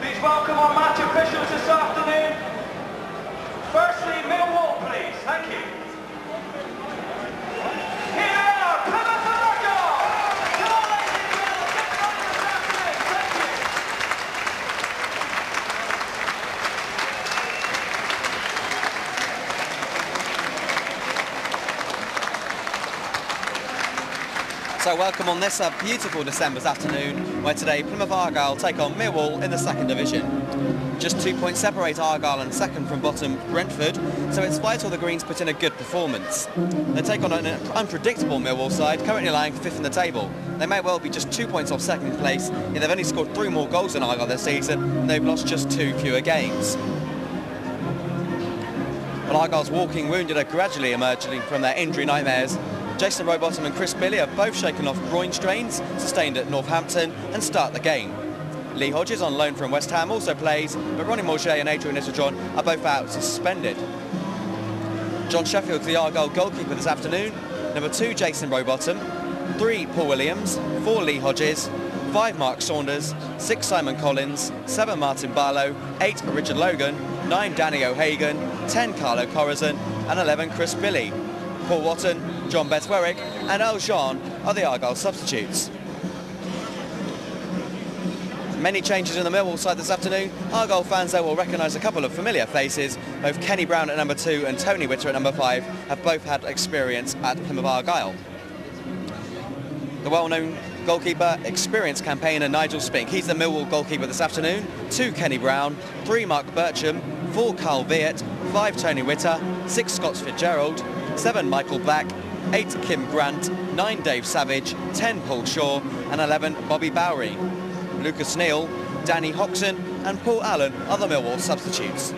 Please welcome our match officials this afternoon. Firstly, Millwall, please. Thank you. Here they are, Plymouth and Argyle. Come on, ladies and gentlemen, get right this afternoon. Thank you. So welcome on this beautiful December's afternoon, where today Plymouth Argyle take on Millwall in the second division. Just 2 points separate Argyle and second from bottom Brentford, so it's vital the Greens put in a good performance. They take on an unpredictable Millwall side, currently lying fifth in the table. They may well be just 2 points off second place, yet they've only scored 3 more goals than Argyle this season, and they've lost just 2 fewer games. But Argyle's walking wounded are gradually emerging from their injury nightmares. Jason Rowbottom and Chris Billy have both shaken off groin strains sustained at Northampton and start the game. Lee Hodges, on loan from West Ham, also plays, but Ronnie Morget and Adrian Littlejohn are both out suspended. John Sheffield's the Argyle goalkeeper this afternoon. Number 2, Jason Rowbottom. 3, Paul Williams. 4, Lee Hodges. 5, Mark Saunders. 6, Simon Collins. 7, Martin Barlow. 8, Richard Logan. 9, Danny O'Hagan. 10, Carlo Corazon. And 11, Chris Billy. Paul Watton, John Betwerick and Earl Jean are the Argyle substitutes. Many changes in the Millwall side this afternoon. Argyle fans though will recognise a couple of familiar faces. Both Kenny Brown at number 2 and Tony Witter at number 5 have both had experience at Plymouth Argyle. The well-known goalkeeper, experienced campaigner Nigel Spink. He's the Millwall goalkeeper this afternoon. 2, Kenny Brown. 3, Mark Bircham. 4, Carl Viet. 5, Tony Witter. 6, Scott Fitzgerald. 7, Michael Black. 8, Kim Grant. 9, Dave Savage. 10, Paul Shaw. And 11, Bobby Bowery. Lucas Neal, Danny Hoxton and Paul Allen are the Millwall substitutes.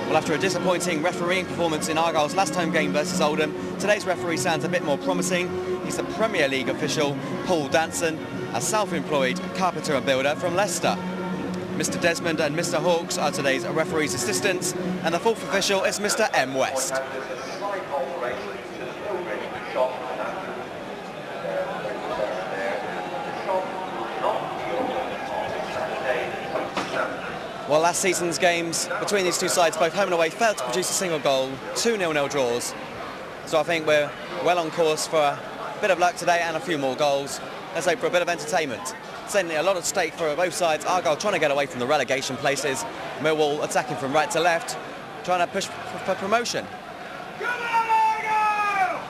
Well, after a disappointing refereeing performance in Argyle's last home game versus Oldham, today's referee sounds a bit more promising. He's the Premier League official, Paul Danson, a self-employed carpenter and builder from Leicester. Mr Desmond and Mr Hawkes are today's referee's assistants, and the fourth official is Mr M West. Well, last season's games between these two sides, both home and away, failed to produce a single goal, 2 0-0 draws. So I think we're well on course for a bit of luck today and a few more goals. Let's hope for a bit of entertainment. Certainly a lot at stake for both sides. Argyle trying to get away from the relegation places. Millwall attacking from right to left, trying to push for promotion. Come on, Argyle!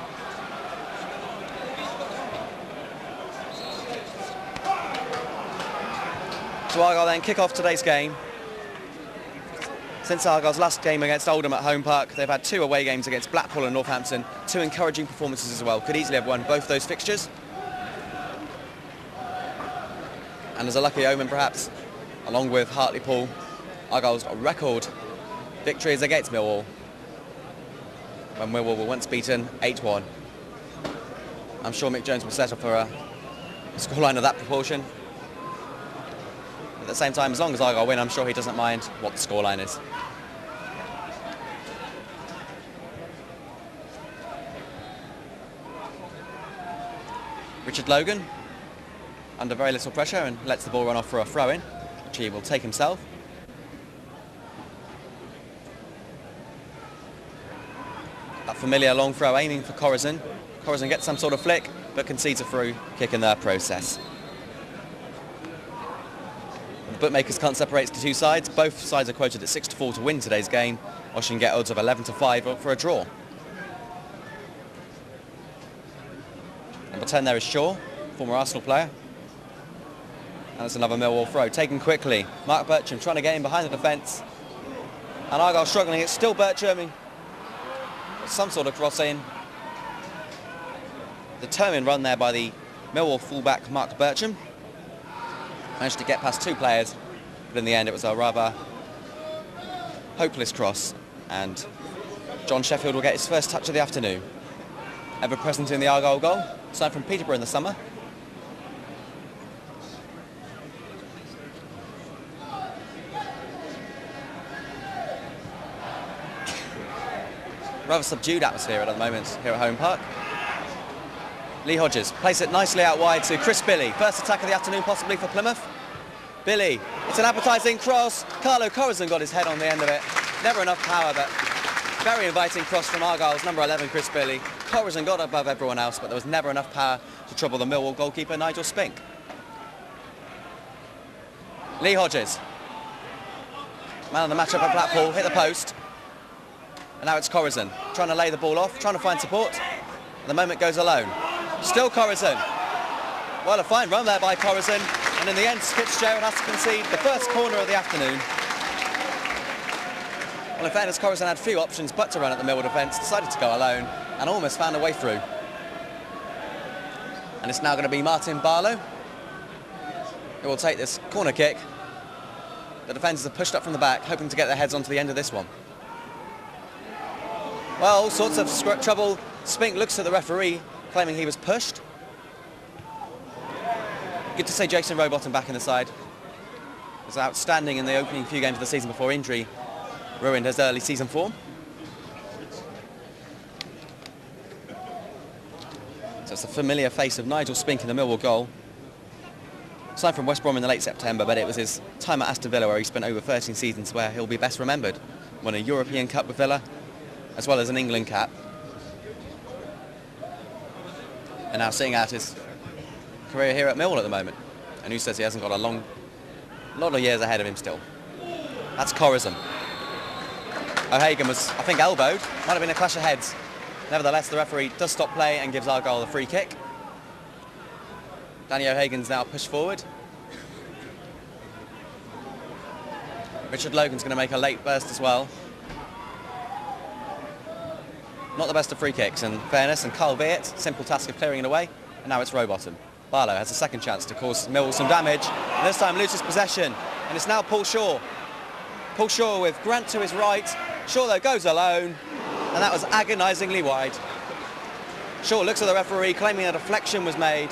So Argyle then kick off today's game. Since Argyle's last game against Oldham at Home Park, they've had 2 away games against Blackpool and Northampton, 2 encouraging performances as well. Could easily have won both those fixtures. And as a lucky omen perhaps, along with Hartlepool, Argyle's record victories against Millwall, when Millwall were once beaten 8-1. I'm sure Mick Jones will settle for a scoreline of that proportion. At the same time, as long as Argyle win, I'm sure he doesn't mind what the scoreline is. Richard Logan, under very little pressure, and lets the ball run off for a throw-in, which he will take himself. That familiar long throw aiming for Corazon. Corazon gets some sort of flick, but concedes a through kick in their process. The bookmakers can't separate the two sides. Both sides are quoted at 6-4 to win today's game, or she can get odds of 11-5 for a draw. Number 10 there is Shaw, former Arsenal player. And it's another Millwall throw, taken quickly. Mark Bircham trying to get in behind the defence. And Argyle struggling, it's still Bircham. Some sort of crossing. Determined run there by the Millwall fullback Mark Bircham. Managed to get past 2 players, but in the end it was a rather hopeless cross. And John Sheffield will get his first touch of the afternoon. Ever present in the Argyle goal, signed from Peterborough in the summer. Rather subdued atmosphere at the moment here at Home Park. Lee Hodges plays it nicely out wide to Chris Billy. First attack of the afternoon possibly for Plymouth. Billy, it's an appetising cross. Carlo Corazon got his head on the end of it. Never enough power, but very inviting cross from Argyle's number 11, Chris Billy. Corazon got above everyone else, but there was never enough power to trouble the Millwall goalkeeper, Nigel Spink. Lee Hodges, man of the matchup at Blackpool, hit the post. And now it's Corazon, trying to lay the ball off, trying to find support. And the moment goes alone. Still Corazon. Well, a fine run there by Corazon. And in the end, Fitzgerald has to concede the first corner of the afternoon. Well, in fairness, Corazon had few options but to run at the Millwall defence, decided to go alone and almost found a way through. And it's now going to be Martin Barlow who will take this corner kick. The defenders have pushed up from the back, hoping to get their heads onto the end of this one. Well, all sorts of trouble. Spink looks at the referee, claiming he was pushed. Good to see Jason Rowbottom back in the side. He was outstanding in the opening few games of the season before injury ruined his early season form. So it's the familiar face of Nigel Spink in the Millwall goal. Signed from West Brom in the late September, but it was his time at Aston Villa where he spent over 13 seasons where he'll be best remembered. Won a European Cup with Villa, as well as an England cap. And now seeing out his career here at Millwall at the moment. And who says he hasn't got a lot of years ahead of him still. That's Corazon. O'Hagan was, I think, elbowed. Might have been a clash of heads. Nevertheless, the referee does stop play and gives Argyle a free kick. Danny O'Hagan's now pushed forward. Richard Logan's going to make a late burst as well. Not the best of free kicks, in fairness, and Carl Viet, simple task of clearing it away, and now it's Rowbottom. Barlow has a second chance to cause Millwall some damage, and this time loses possession, and it's now Paul Shaw. Paul Shaw with Grant to his right. Shaw, though, goes alone, and that was agonisingly wide. Shaw looks at the referee, claiming a deflection was made.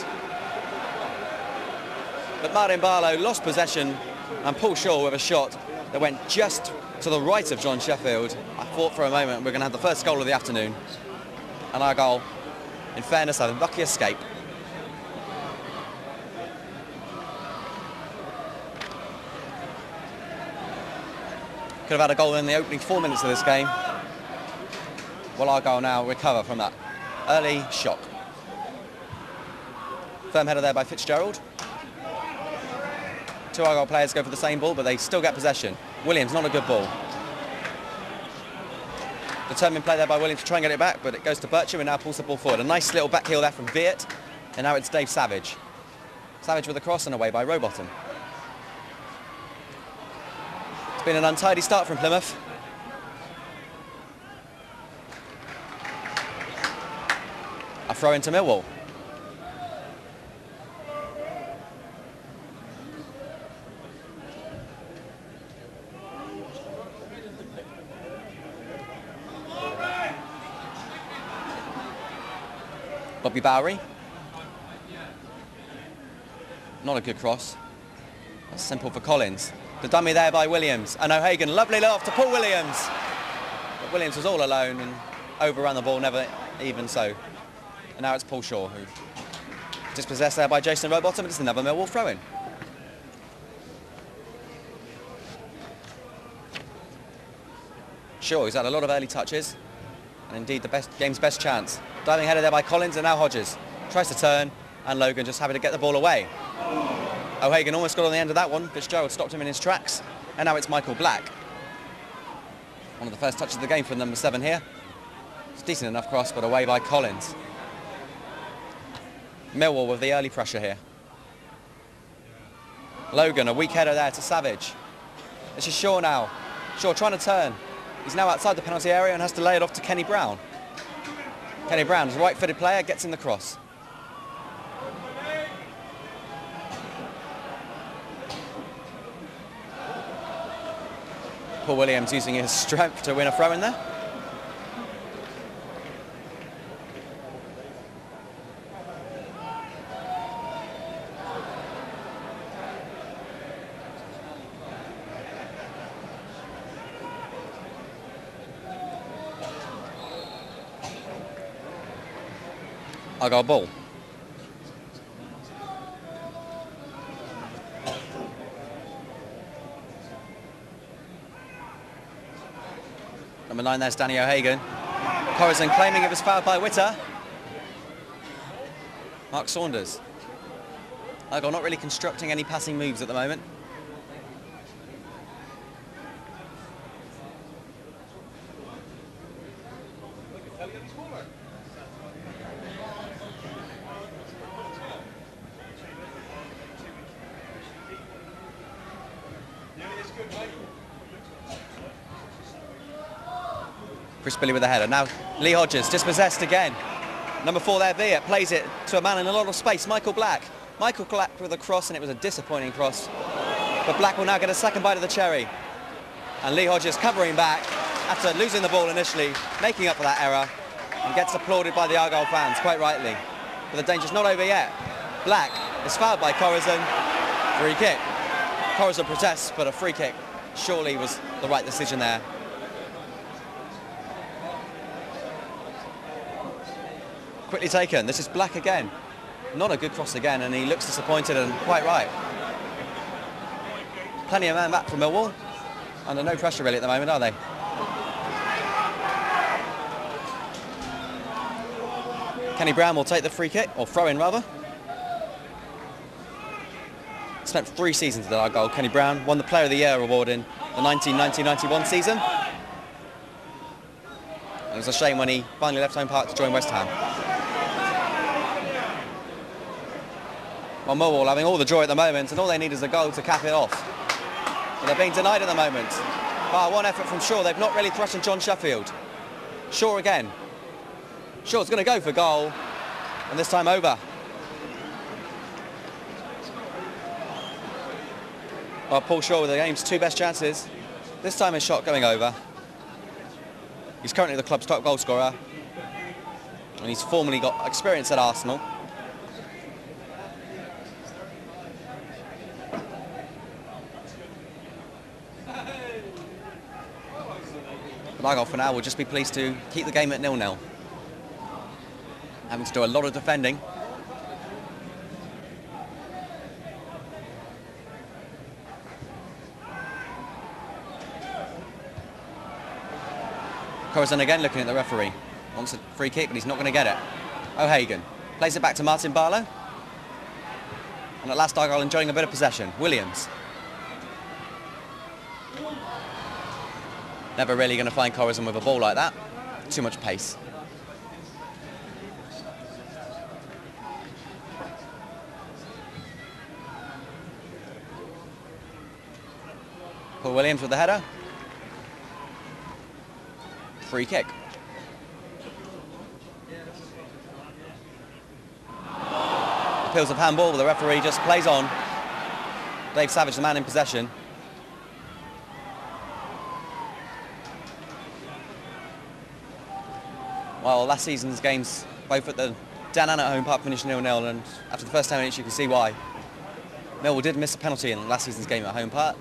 But Martin Barlow lost possession, and Paul Shaw with a shot that went just to the right of John Sheffield. I thought for a moment we're going to have the first goal of the afternoon. And Argyle, in fairness, had a lucky escape. Could have had a goal in the opening 4 minutes of this game. Will Argyle now recover from that early shock? Firm header there by Fitzgerald. Two Argyle players go for the same ball, but they still get possession. Williams, not a good ball. Determined play there by Williams to try and get it back, but it goes to Bircham and now pulls the ball forward. A nice little back heel there from Viet, and now it's Dave Savage. Savage with a cross and away by Rowbottom. It's been an untidy start from Plymouth. A throw into Millwall. Bobby Bowery. Not a good cross. That's simple for Collins. The dummy there by Williams. And O'Hagan, lovely love to Paul Williams. But Williams was all alone and overran the ball, never even so. And now it's Paul Shaw, who dispossessed there by Jason Rowbottom, but it's another Millwall throw-in. Shaw, who's had a lot of early touches, and indeed the game's best chance. Diving header there by Collins, and now Hodges tries to turn, and Logan just happy to get the ball away. O'Hagan almost got on the end of that one. Fitzgerald stopped him in his tracks, and now it's Michael Black. One of the first touches of the game for number 7 here. It's a decent enough cross, but away by Collins. Millwall with the early pressure here. Logan, a weak header there to Savage. This is Shaw now. Shaw trying to turn. He's now outside the penalty area and has to lay it off to Kenny Brown. Kenny Brown is a right-footed player, gets in the cross. Paul Williams using his strength to win a throw in there. Argyle ball. Number 9, there's Danny O'Hagan. Corazon claiming it was fouled by Witter. Mark Saunders. Argyle not really constructing any passing moves at the moment. Chris Billy with the header. Now Lee Hodges dispossessed again. Number 4 there, Viet, plays it to a man in a lot of space, Michael Black. Michael Black with a cross, and it was a disappointing cross. But Black will now get a second bite of the cherry. And Lee Hodges covering back after losing the ball initially, making up for that error, and gets applauded by the Argyle fans, quite rightly. But the danger's not over yet. Black is fouled by Corazon. Free kick. Corazon protests, but a free kick surely was the right decision there. Quickly taken. This is Black again. Not a good cross again, and he looks disappointed, and quite right. Plenty of man back from Millwall. Under no pressure really at the moment, are they? Kenny Brown will take the free kick, or throw in rather. Spent 3 seasons at Argyle. Kenny Brown won the Player of the Year award in the 1990-91 season. It was a shame when he finally left home park to join West Ham. Well, Millwall having all the joy at the moment, and all they need is a goal to cap it off. But they're being denied at the moment. Bar one effort from Shaw, they've not really threatened John Sheffield. Shaw again. Shaw's going to go for goal, and this time over. Well, Paul Shaw with the game's 2 best chances. This time his shot going over. He's currently the club's top goal scorer, and he's formerly got experience at Arsenal. But Argyle for now will just be pleased to keep the game at 0-0. Having to do a lot of defending. Corazon again looking at the referee. Wants a free kick, but he's not going to get it. O'Hagan plays it back to Martin Barlow. And at last Argyle enjoying a bit of possession. Williams. Never really going to find Corazon with a ball like that. Too much pace. Paul Williams with the header. Free kick. Appeals of handball, but the referee just plays on. Dave Savage, the man in possession. Well, last season's games, both at the Dan and at home park, finished 0-0, and after the first 10 minutes you can see why. Millwall did miss a penalty in last season's game at home park.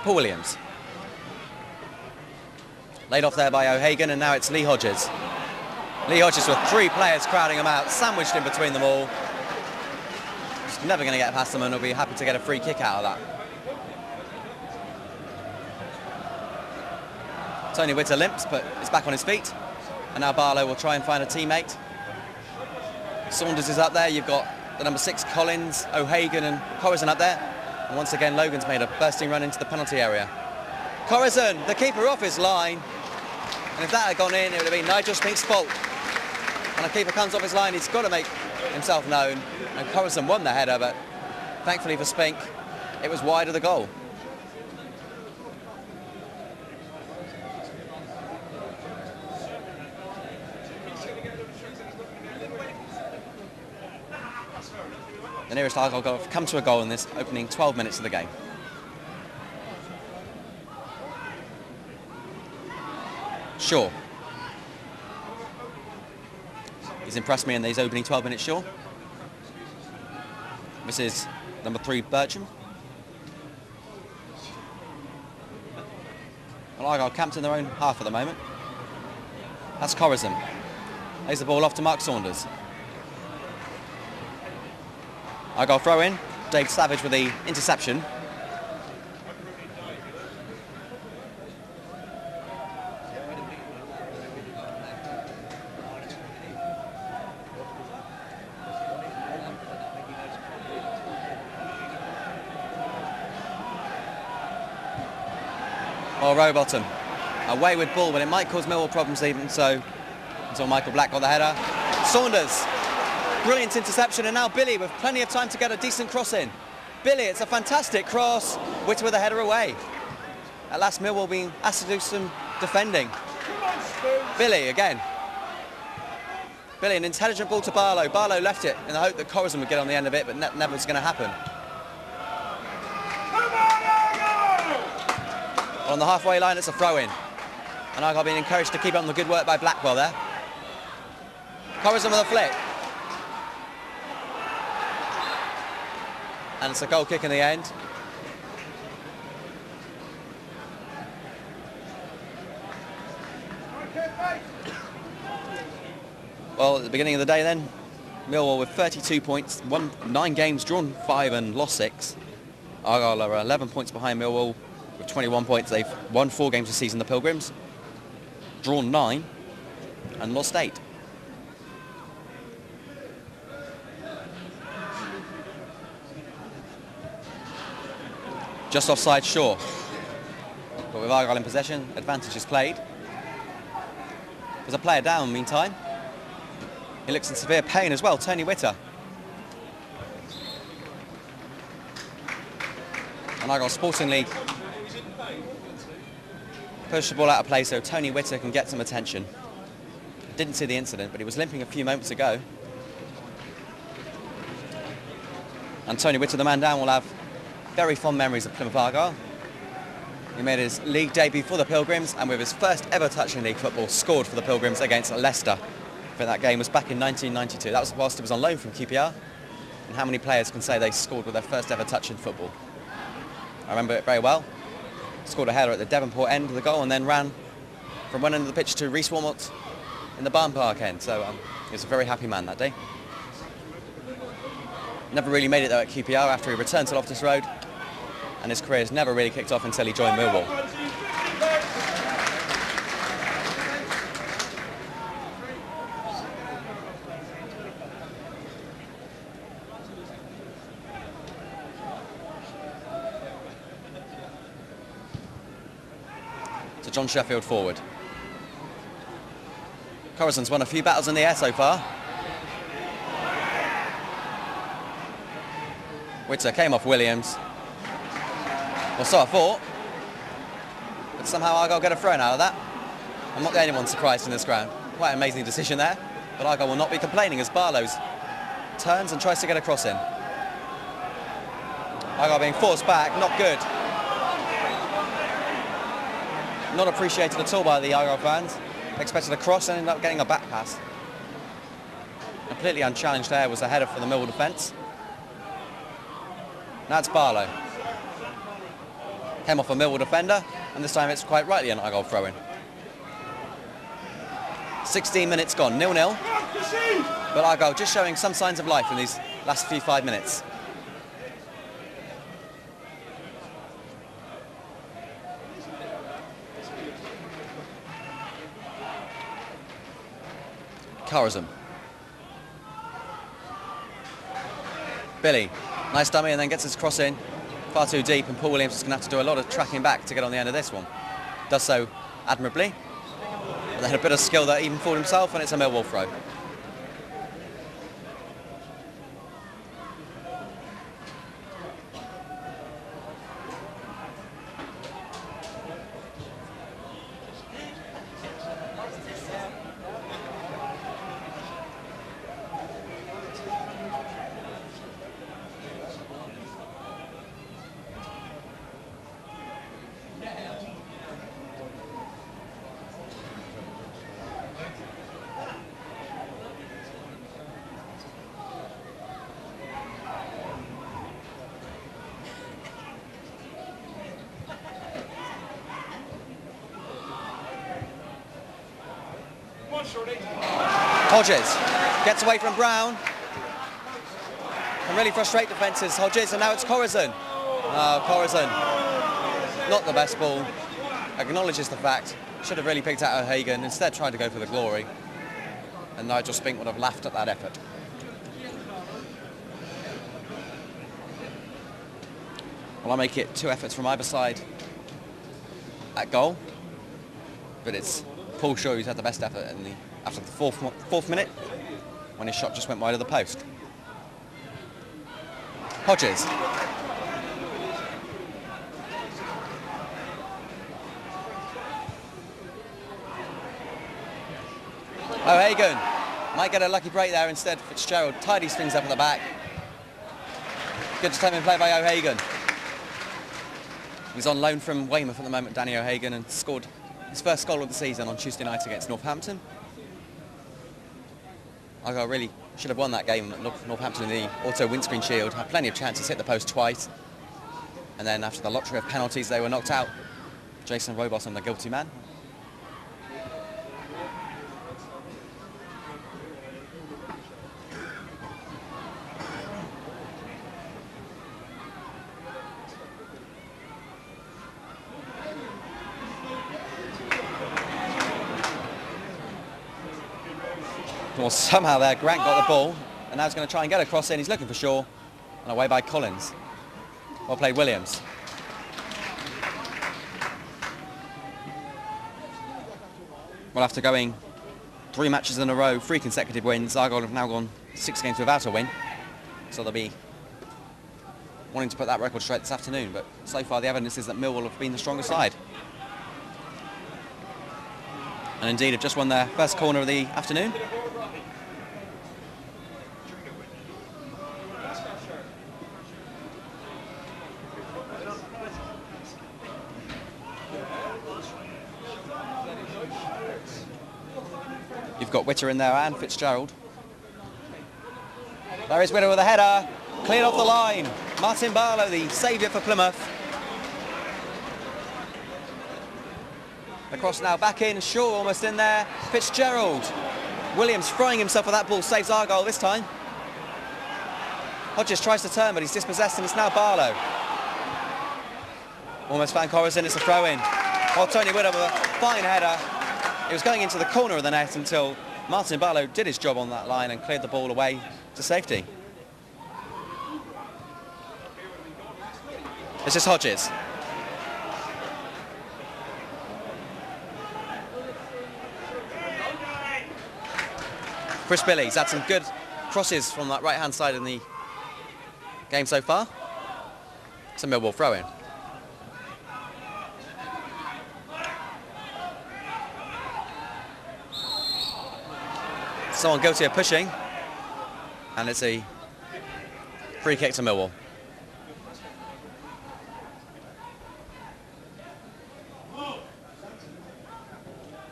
Paul Williams. Laid off there by O'Hagan, and now it's Lee Hodges. Lee Hodges with 3 players crowding him out, sandwiched in between them all. Just never going to get past them, and he'll be happy to get a free kick out of that. Tony Witter limps, but is back on his feet. And now Barlow will try and find a teammate. Saunders is up there. You've got the number 6 Collins, O'Hagan and Corazon up there. And once again, Logan's made a bursting run into the penalty area. Corazon, the keeper off his line. And if that had gone in, it would have been Nigel Spink's fault. When a keeper comes off his line, he's got to make himself known. And Corazon won the header, but thankfully for Spink, it was wide of the goal. The nearest Argyle goal have come to a goal in this opening 12 minutes of the game. Shaw. He's impressed me in these opening 12 minutes, sure. This is number 3, Bertram. Well, Argyle camped in their own half at the moment. That's Corazon. Lays the ball off to Mark Saunders. Argyle throw in. Dave Savage with the interception. Or Rowbottom. A wayward ball, but it might cause Millwall problems even so. Until Michael Black got the header. Saunders. Brilliant interception, and now Billy with plenty of time to get a decent cross in. Billy, it's a fantastic cross. Witter with a header away. At last, Millwall being asked to do some defending. Billy again. Billy, an intelligent ball to Barlow. Barlow left it in the hope that Corazon would get on the end of it, but never was going to happen. On the halfway line, it's a throw-in. And Argyle being encouraged to keep up the good work by Blackwell there. Corazon with a flick. And it's a goal kick in the end. Well, at the beginning of the day then, Millwall with 32 points, won 9 games, drawn 5 and lost 6. Argyle are 11 points behind Millwall with 21 points. They've won 4 games this season, the Pilgrims, drawn 9 and lost 8. Just offside, sure. But with Argyle in possession, advantage is played. There's a player down meantime. He looks in severe pain as well, Tony Witter. And Argyle sportingly push the ball out of play so Tony Witter can get some attention. Didn't see the incident, but he was limping a few moments ago. And Tony Witter, the man down, will have very fond memories of Plymouth Argyle. He made his league debut for the Pilgrims and with his first ever touch in league football scored for the Pilgrims against Leicester. I think that game was back in 1992. That was whilst he was on loan from QPR. And how many players can say they scored with their first ever touch in football? I remember it very well. Scored a header at the Devonport end of the goal and then ran from one end of the pitch to Reece Walmot in the Barn Park end. So he was a very happy man that day. Never really made it though at QPR after he returned to Loftus Road, and his career has never really kicked off until he joined Millwall. So John Sheffield forward. Corazon's won a few battles in the air so far. Witter came off Williams. Well, so I thought. But somehow Argyle get a throw-in out of that. I'm not the only one surprised in this ground. Quite an amazing decision there. But Argyle will not be complaining as Barlow turns and tries to get a cross in. Argyle being forced back, not good. Not appreciated at all by the Argyle fans. Expected a cross and ended up getting a back pass. Completely unchallenged there was the header for the Millwall defence. Now it's Barlow. Came off a Millwall defender, and this time it's quite rightly an Argyle throw-in. 16 minutes gone, 0-0. But Argyle just showing some signs of life in these last few 5 minutes. Corazon. Billy. Nice dummy and then gets his cross in. Far too deep, and Paul Williams is going to have to do a lot of tracking back to get on the end of this one. Does so admirably. But then a bit of skill that even fooled himself, and it's a Millwall throw. Hodges gets away from Brown. And really frustrate defences, Hodges, and now it's Corazon. Corazon, not the best ball. Acknowledges the fact. Should have really picked out O'Hagan, instead tried to go for the glory. And Nigel Spink would have laughed at that effort. Well, I make it 2 efforts from either side at goal. But it's Paul Shaw who's had the best effort after the fourth minute, when his shot just went wide of the post. Hodges. O'Hagan might get a lucky break there instead. Fitzgerald tidies things up at the back. Good determined play by O'Hagan. He's on loan from Weymouth at the moment, Danny O'Hagan, and scored his first goal of the season on Tuesday night against Northampton. Argyle really should have won that game at Northampton in the Auto Windscreen Shield. Had plenty of chances, hit the post twice. And then after the lottery of penalties, they were knocked out. Jason Rowbottom, the guilty man. Well, somehow there, Grant got the ball, and now he's going to try and get a cross in. He's looking for Shaw, and away by Collins. Well played, Williams. Well, after going 3 matches in a row, 3 consecutive wins, Argyle have now gone 6 games without a win. So they'll be wanting to put that record straight this afternoon, but so far the evidence is that Millwall have been the stronger side. And indeed have just won their first corner of the afternoon. You've got Witter in there and Fitzgerald. There is Witter with a header, cleared off the line. Martin Barlow, the saviour for Plymouth. The cross now back in, Shaw almost in there. Fitzgerald. Williams throwing himself with that ball, saves Argyle this time. Hodges tries to turn, but he's dispossessed, and it's now Barlow. Almost found Corazon, it's a throw in. While Tony Witter with a fine header. It was going into the corner of the net until Martin Barlow did his job on that line and cleared the ball away to safety. This is Hodges. Chris Billy's had some good crosses from that right-hand side in the game so far. It's a Millwall throw-in. Someone guilty of pushing, and it's a free kick to Millwall.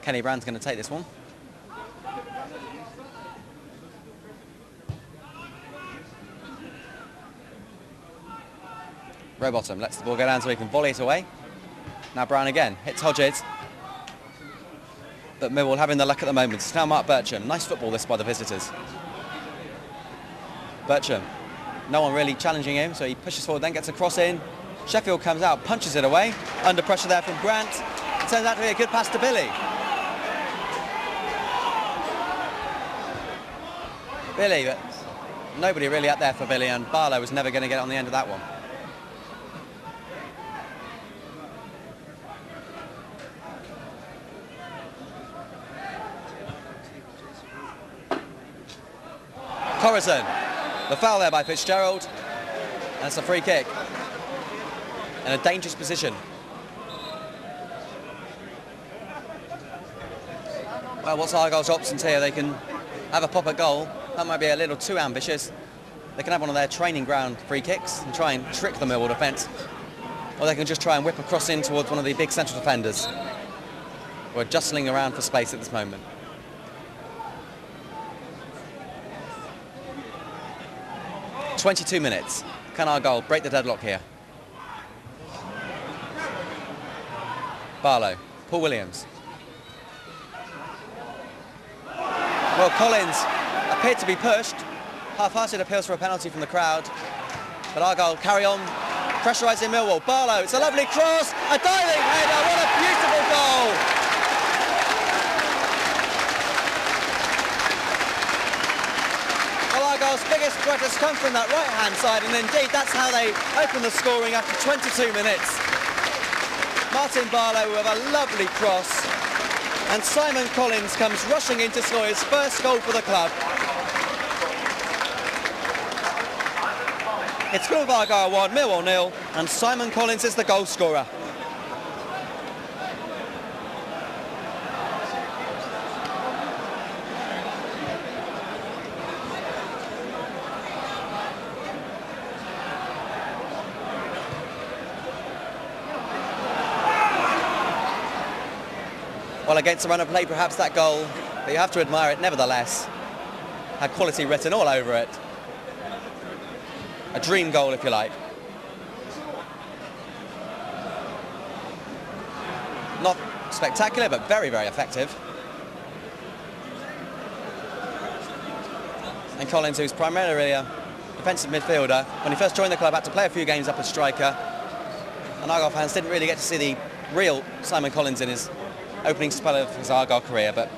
Kenny Brand's going to take this one. Rowbottom lets the ball go down so he can volley it away. Now Brown again, hits Hodges. But Millwall having the luck at the moment. It's now Mark Bircham. Nice football this by the visitors. Bircham, no one really challenging him, so he pushes forward, then gets a cross in. Sheffield comes out, punches it away. Under pressure there from Grant. It turns out to be a good pass to Billy. Billy, but nobody really out there for Billy, and Barlow was never going to get on the end of that one. Corazon, the foul there by Fitzgerald. That's a free kick. In a dangerous position. Well, what's Argyle's options here? They can have a pop at goal. That might be a little too ambitious. They can have one of their training ground free kicks and try and trick the Millwall defence. Or they can just try and whip a cross in towards one of the big central defenders who are jostling around for space at this moment. "22 minutes. Can Argyle break the deadlock here?" Barlow, Paul Williams. Well, Collins appeared to be pushed. Half-hearted appeals for a penalty from the crowd. But Argyle carry on, pressurising Millwall. Barlow, it's a lovely cross, a diving header, what a beautiful goal! Well, Argyle's biggest threat has come from that right-hand side, and indeed that's how they open the scoring after 22 minutes. Martin Barlow with a lovely cross, and Simon Collins comes rushing in to score his first goal for the club. It's Plymouth Argyle 1, Millwall 0, and Simon Collins is the goal scorer. Well, against the run of play, perhaps that goal, but you have to admire it nevertheless. Had quality written all over it. A dream goal, if you like. Not spectacular, but very, very effective. And Collins, who's primarily a defensive midfielder, when he first joined the club, had to play a few games up as striker. And Argyle fans didn't really get to see the real Simon Collins in his opening spell of his Argyle career, but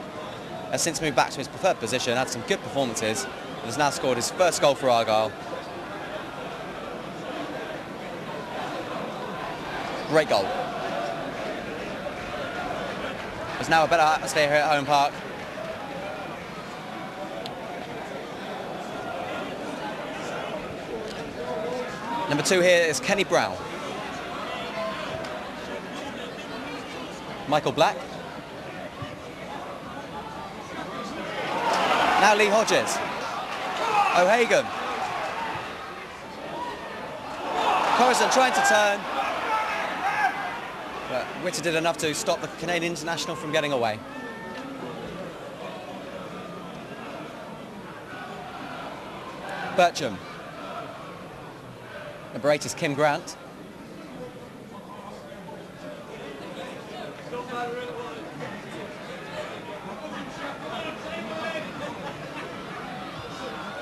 has since moved back to his preferred position, had some good performances, and has now scored his first goal for Argyle. Great goal. There's now a better atmosphere here at home park. Number 2 here is Kenny Brown. Michael Black. Now Lee Hodges. O'Hagan. Coruscant trying to turn. But Witter did enough to stop the Canadian international from getting away. Bircham. Number 8 is Kim Grant.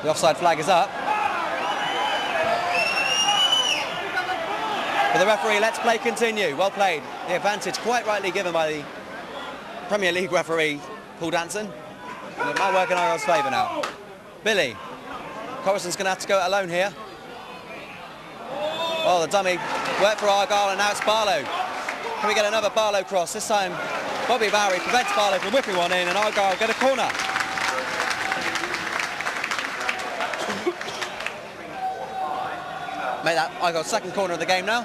The offside flag is up. For the referee, let's play continue. Well played. The advantage quite rightly given by the Premier League referee, Paul Danson. And it might work in Argyle's favour now. Billy. Coruscant's going to have to go it alone here. Oh, the dummy worked for Argyle, and now it's Barlow. Can we get another Barlow cross? This time, Bobby Bowery prevents Barlow from whipping one in, and Argyle get a corner. Made that Argyle's second corner of the game now.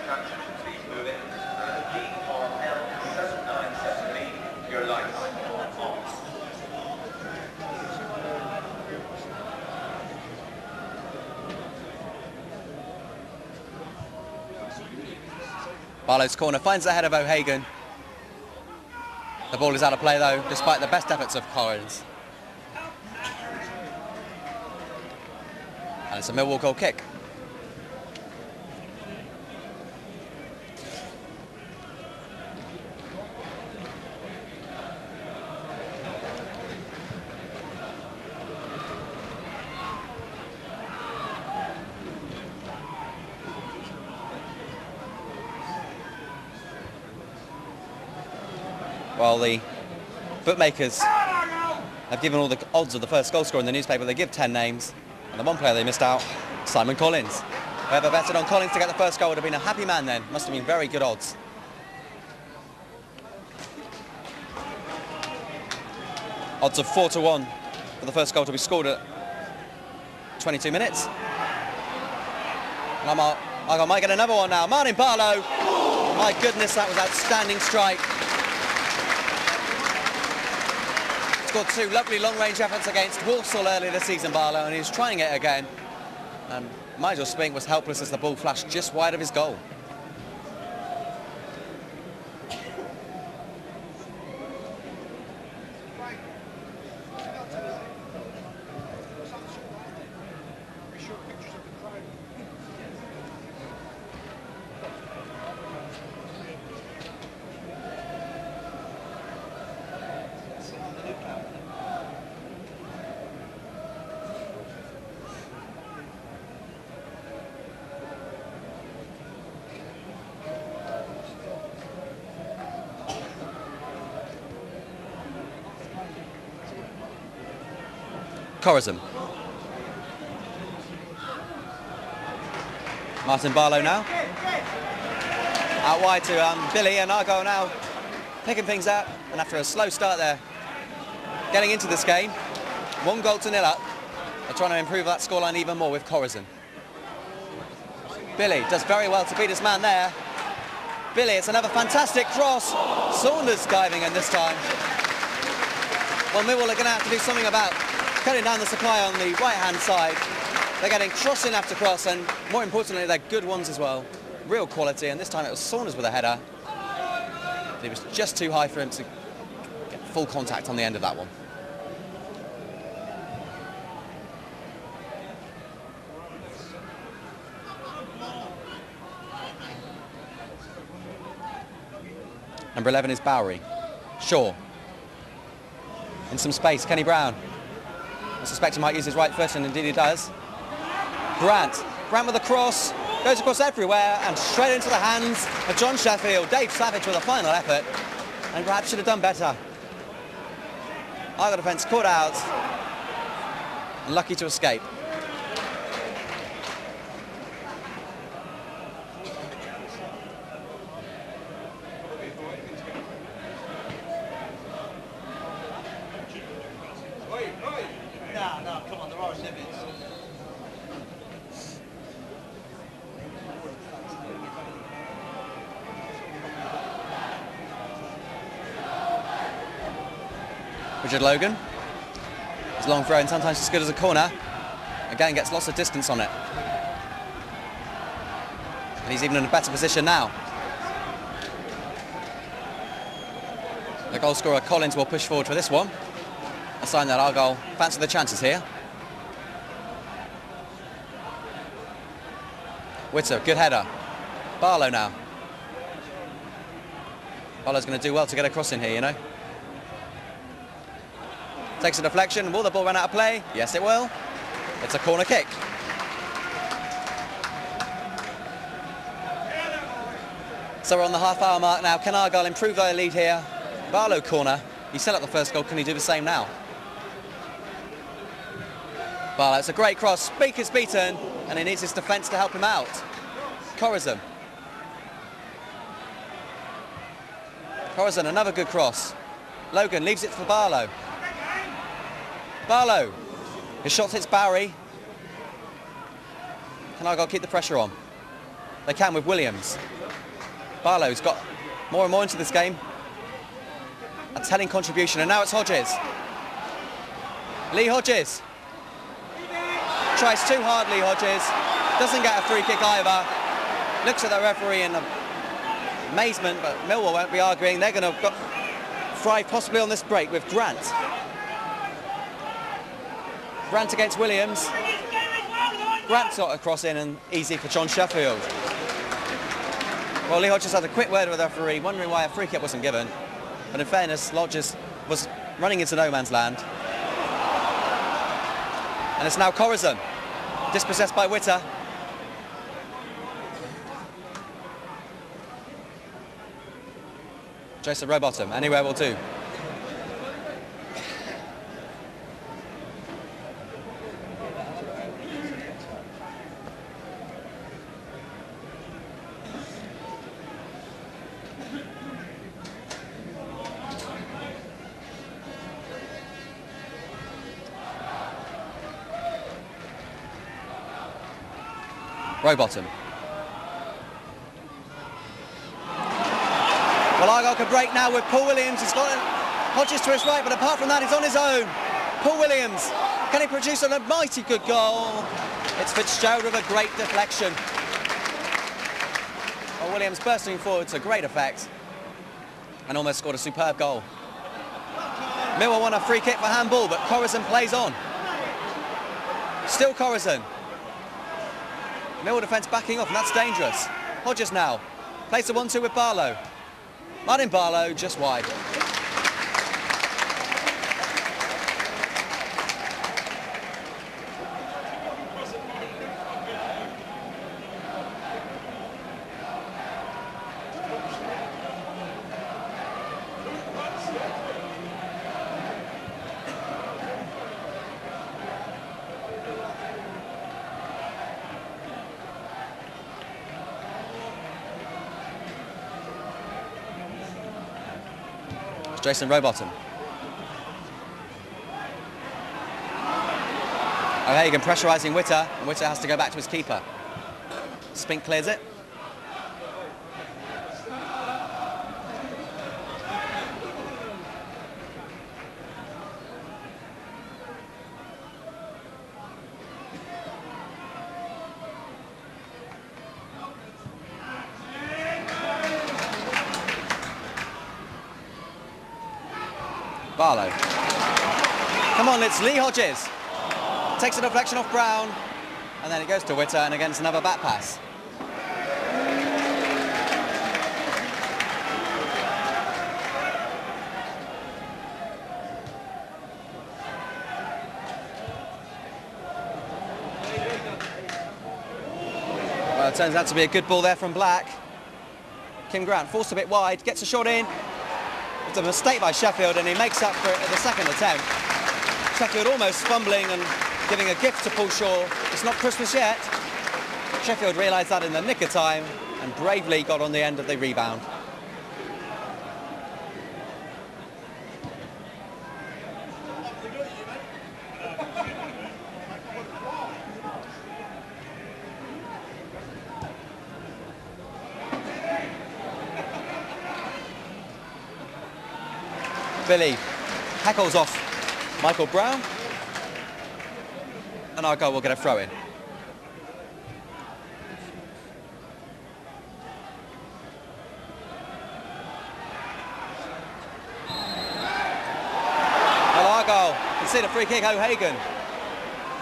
Barlow's corner finds the head of O'Hagan. The ball is out of play though, despite the best efforts of Collins. And it's a Millwall goal kick. While the bookmakers have given all the odds of the first goal scorer in the newspaper, they give 10 names, and the one player they missed out, Simon Collins. Whoever betted on Collins to get the first goal would have been a happy man then. Must have been very good odds. Odds of 4-1 for the first goal to be scored at 22 minutes. And Argyle might get another one now. Martin Barlow. My goodness, that was outstanding strike. Scored 2 lovely long-range efforts against Walsall earlier this season, Barlow, and he's trying it again. And Nigel Spink was helpless as the ball flashed just wide of his goal. Corazon. Martin Barlow now. Out wide to Billy, and Argyle now picking things up. And after a slow start there, getting into this game, 1-0 up. They're trying to improve that scoreline even more with Corazon. Billy does very well to beat his man there. Billy, it's another fantastic cross. Saunders diving in this time. Well, Millwall are going to have to do something about cutting down the supply on the right-hand side. They're getting cross in after cross, and more importantly, they're good ones as well. Real quality, and this time it was Saunders with a header. It was just too high for him to get full contact on the end of that one. Number 11 is Bowery. Shaw. In some space, Kenny Brown. I suspect he might use his right foot, and indeed he does. Grant. Grant with a cross. Goes across everywhere and straight into the hands of John Sheffield. Dave Savage with a final effort, and perhaps should have done better. Argyle defence caught out. And lucky to escape. No, come on, there are limits. Richard Logan. His long throw, and sometimes as good as a corner. Again, gets lots of distance on it. And he's even in a better position now. The goal scorer Collins will push forward for this one. A sign that Argyle fancy the chances here. Witter, good header. Barlow now. Barlow's going to do well to get a cross in here, you know. Takes a deflection. Will the ball run out of play? Yes, it will. It's a corner kick. So we're on the half-hour mark now. Can Argyle improve their lead here? Barlow corner. He set up the first goal. Can he do the same now? Barlow, it's a great cross. Speaker's beaten, and he needs his defence to help him out. Corazon. Corazon, another good cross. Logan leaves it for Barlow. Barlow. His shot hits Bowery. Can Argyle keep the pressure on? They can with Williams. Barlow's got more and more into this game. A telling contribution, and now it's Hodges. Lee Hodges. Tries too hard, Lee Hodges. Doesn't get a free kick either. Looks at the referee in amazement, but Millwall won't be arguing. They're going to thrive possibly on this break with Grant. Grant against Williams. Grant's got a cross in, and easy for John Sheffield. Well, Lee Hodges had a quick word with the referee, wondering why a free kick wasn't given. But in fairness, Hodges was running into no man's land. And it's now Corazon, dispossessed by Witter. Joseph Rowbottom, anywhere will do. Rowbottom. Well, Argyle can break now with Paul Williams. He's got Hodges to his right, but apart from that, he's on his own. Paul Williams, can he produce a mighty good goal? It's Fitzgerald with a great deflection. Well, Williams bursting forward to great effect and almost scored a superb goal. Millwall won a free kick for handball, but Corazon plays on. Still Corazon. Millwall defence backing off, and that's dangerous. Hodges now plays the 1-2 with Barlow. Martin Barlow just wide. It's Jason Rowbottom. O'Hagan pressurising Witter, and Witter has to go back to his keeper. Spink clears it. Barlow. Come on, it's Lee Hodges. Takes a deflection off Brown, and then it goes to Witter, and again it's another back pass. Well, it turns out to be a good ball there from Black. Kim Grant forced a bit wide, gets a shot in. It's a mistake by Sheffield, and he makes up for it at the second attempt. Sheffield almost fumbling and giving a gift to Paul Shaw. It's not Christmas yet. Sheffield realised that in the nick of time and bravely got on the end of the rebound. Billy heckles off Michael Brown, and Argyle will get a throw in. Well, Argyle concede a free kick. O'Hagan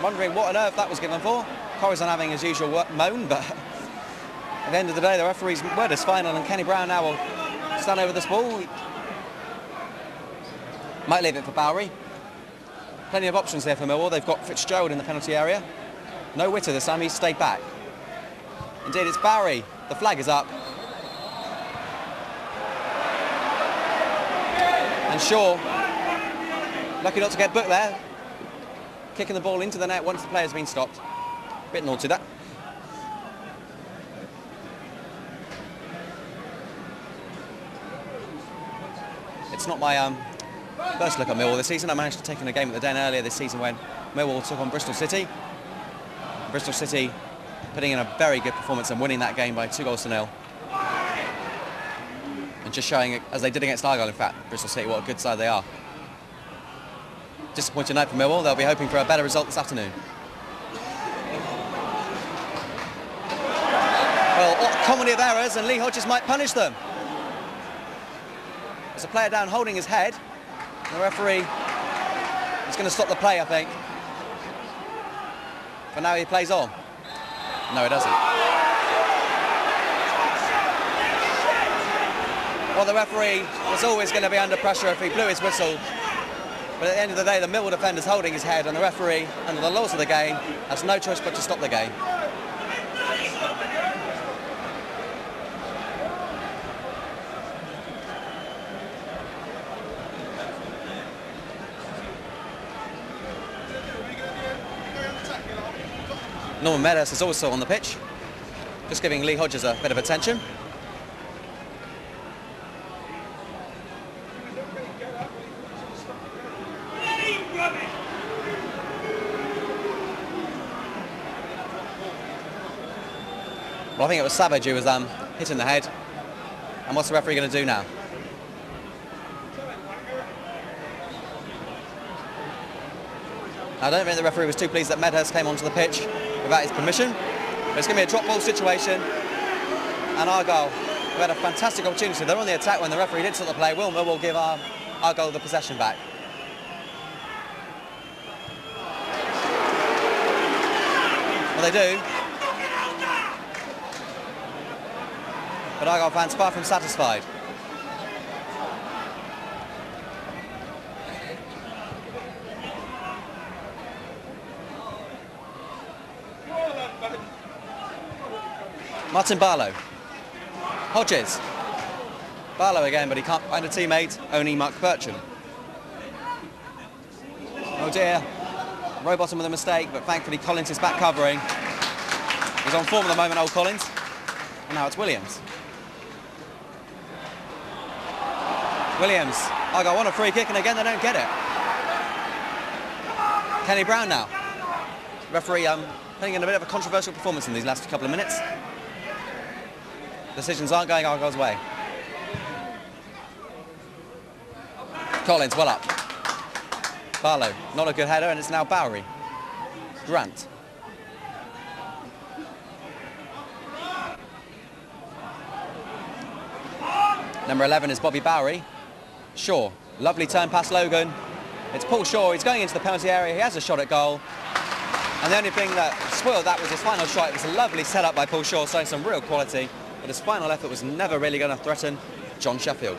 wondering what on earth that was given for. Corazon having his usual moan, but at the end of the day the referee's word is final, and Kenny Brown now will stand over this ball. Might leave it for Bowery. Plenty of options there for Millwall. They've got Fitzgerald in the penalty area. No Witter this time, he's stayed back. Indeed, it's Bowery. The flag is up. And Shaw, lucky not to get booked there. Kicking the ball into the net once the player's been stopped. Bit naughty that. It's not my first look at Millwall this season. I managed to take in a game at the Den earlier this season when Millwall took on Bristol City. Bristol City putting in a very good performance and winning that game by 2-0. And just showing, as they did against Argyle, in fact, Bristol City, what a good side they are. Disappointing night for Millwall. They'll be hoping for a better result this afternoon. Well, a comedy of errors, and Lee Hodges might punish them. There's a player down holding his head. The referee is going to stop the play, I think. But now he plays on. No, he doesn't. Well, the referee was always going to be under pressure if he blew his whistle. But at the end of the day, the Millwall defender's holding his head, and the referee, under the laws of the game, has no choice but to stop the game. Norman Meadows is also on the pitch, just giving Lee Hodges a bit of attention. Well, I think it was Savage who was hit in the head. And what's the referee going to do now? I don't think the referee was too pleased that Medhurst came onto the pitch without his permission. But it's going to be a drop ball situation. And Argyle, who had a fantastic opportunity, they're on the attack when the referee did stop the play. Will give Argyle the possession back. Well, they do. But Argyle fans far from satisfied. Martin Barlow. Hodges. Barlow again, but he can't find a teammate, only Mark Bircham. Oh dear. Rowbottom with a mistake, but thankfully Collins is back covering. He's on form at the moment, old Collins. And now it's Williams. Williams Argyle want a free kick, and again they don't get it. Kenny Brown now. Referee putting in a bit of a controversial performance in these last couple of minutes. Decisions aren't going Argyle's way. Collins well up. Barlow, not a good header, and it's now Bowery. Grant. Number 11 is Bobby Bowery. Shaw, lovely turn past Logan. It's Paul Shaw, he's going into the penalty area, he has a shot at goal. And the only thing that spoiled that was his final shot. It was a lovely setup by Paul Shaw, showing some real quality, but his final effort was never really going to threaten John Sheffield.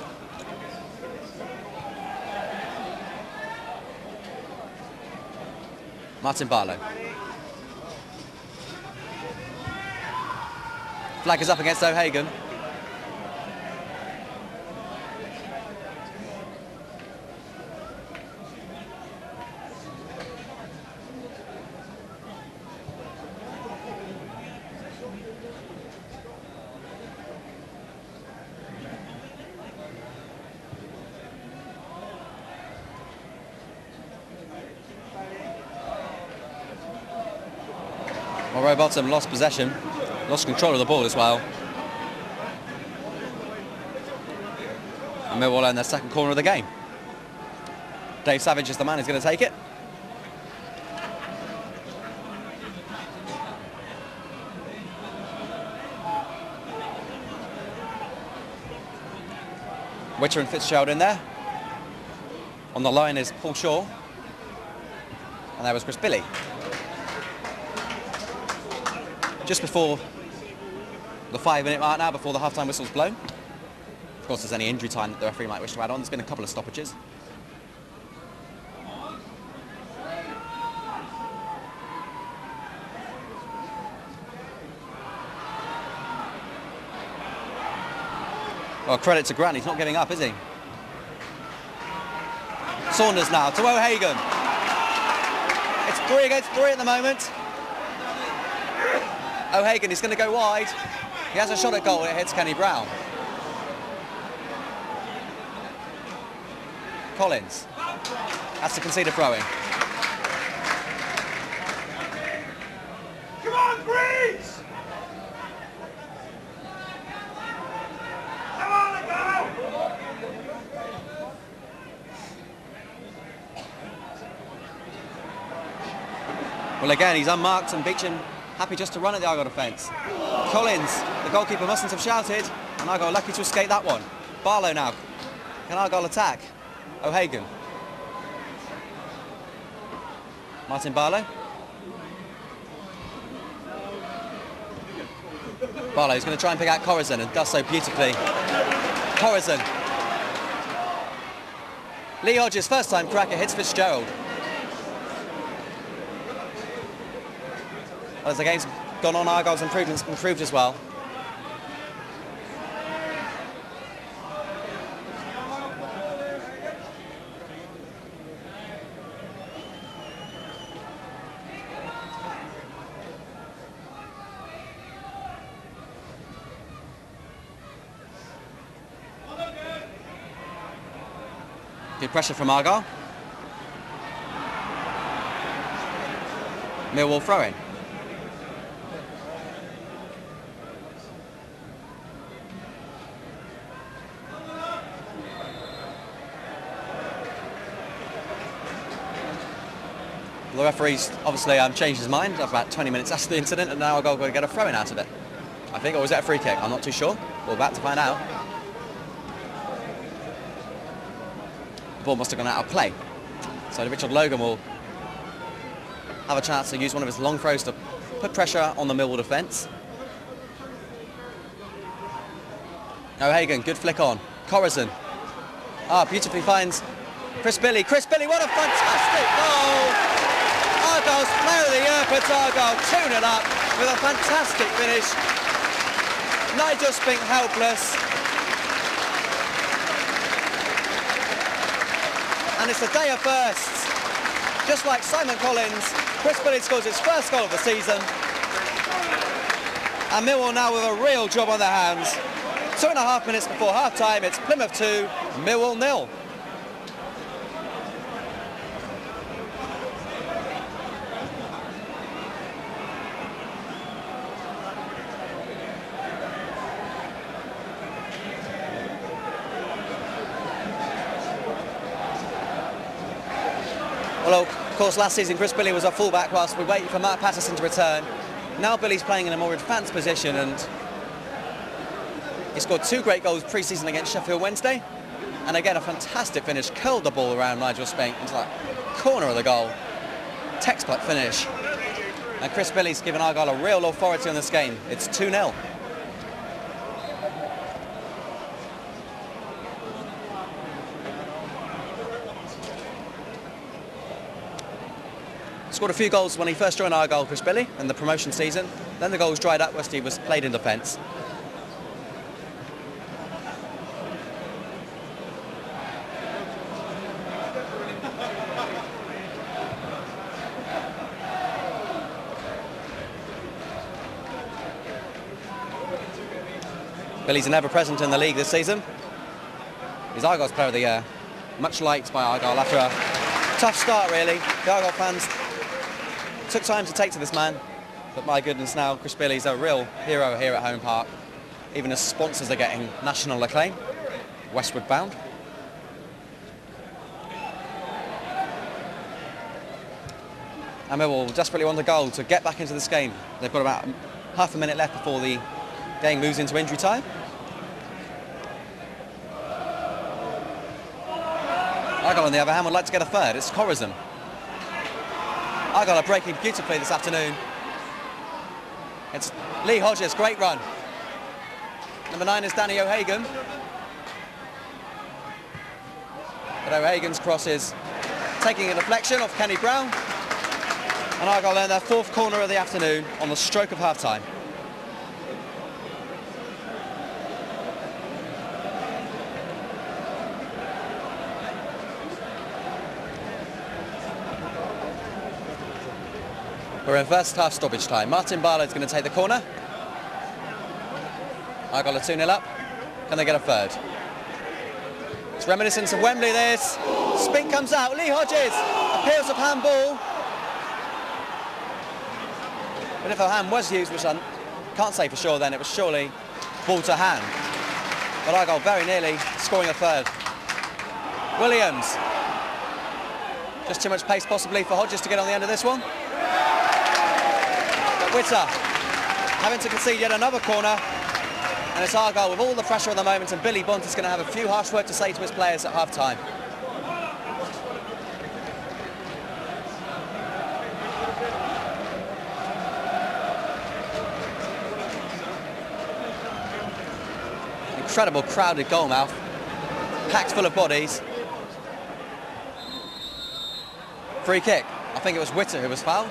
Martin Barlow. Flag is up against O'Hagan. Well, Rowbottom lost possession, lost control of the ball as well. And Millwall earn their second corner of the game. Dave Savage is the man who's going to take it. Witter and Fitzgerald in there. On the line is Paul Shaw. And there was Chris Billy. Just before the 5-minute mark now, before the half-time whistle's blown. Of course, there's any injury time that the referee might wish to add on. There's been a couple of stoppages. Well, credit to Grant, he's not giving up, is he? Saunders now to O'Hagan. It's 3 against 3 at the moment. O'Hagan is going to go wide. He has a shot at goal, it hits Kenny Brown. Collins has to concede a throw-in. Come on, Breeze! Come on, go! Well, again, he's unmarked and Beecham happy just to run at the Argyle defence. Collins, the goalkeeper, mustn't have shouted, and Argyle lucky to escape that one. Barlow now. Can Argyle attack? O'Hagan. Martin Barlow. Barlow's going to try and pick out Corazon and does so beautifully. Corazon. Lee Hodges, first time cracker, hits Fitzgerald. As the game's gone on, Argyle's improved as well. Good pressure from Argyle. Millwall throw-in. The referee's obviously changed his mind about 20 minutes after the incident, and now Argyle got to get a throw-in out of it. I think, or was it a free kick? I'm not too sure. We're about to find out. The ball must have gone out of play. So Richard Logan will have a chance to use one of his long throws to put pressure on the Millwall defence. O'Hagan, good flick on. Corazon. Beautifully finds Chris Billy. Chris Billy, what a fantastic goal! Argyle's player of the year puts Argyle 2-0 up with a fantastic finish. Nigel Spink helpless. And it's a day of firsts. Just like Simon Collins, Chris Billy scores his first goal of the season. And Millwall now with a real job on their hands. 2.5 minutes before half-time, it's Plymouth 2, Millwall 0. Well, of course, last season Chris Billy was our fullback whilst we waited for Matt Patterson to return. Now Billy's playing in a more advanced position, and he scored 2 great goals pre-season against Sheffield Wednesday. And again, a fantastic finish, curled the ball around Nigel Spink into that corner of the goal. Textbook finish. And Chris Billy's given Argyle a real authority on this game. It's 2-0. Scored a few goals when he first joined Argyle, Chris Billy, in the promotion season. Then the goals dried up whilst he was played in defence. Billy's an ever-present in the league this season. He's Argyle's player of the year. Much liked by Argyle after a tough start, really. The Argyle fans took time to take to this man. But my goodness, now Chris Billy's a real hero here at Home Park. Even his sponsors are getting national acclaim. Westward bound. And Millwall desperately want a goal to get back into this game. They've got about half a minute left before the game moves into injury time. Argyle, on the other hand, would like to get a third. It's Corazon. Argyle are breaking beautifully this afternoon. It's Lee Hodges, great run. Number 9 is Danny O'Hagan. But O'Hagan's cross is taking a deflection off Kenny Brown. And Argyle earn their 4th corner of the afternoon on the stroke of half-time. We're in first half stoppage time. Martin Barlow is going to take the corner. Argyle are 2-0 up. Can they get a third? It's reminiscent of Wembley, this. Spink comes out. Lee Hodges appeals of handball. But if a hand was used, which I can't say for sure, then it was surely ball to hand. But Argyle very nearly scoring a third. Williams. Just too much pace possibly for Hodges to get on the end of this one. Witter having to concede yet another corner, and it's Argyle with all the pressure at the moment, and Billy Bont is going to have a few harsh words to say to his players at half-time. Incredible crowded goal mouth, packed full of bodies. Free kick. I think it was Witter who was fouled.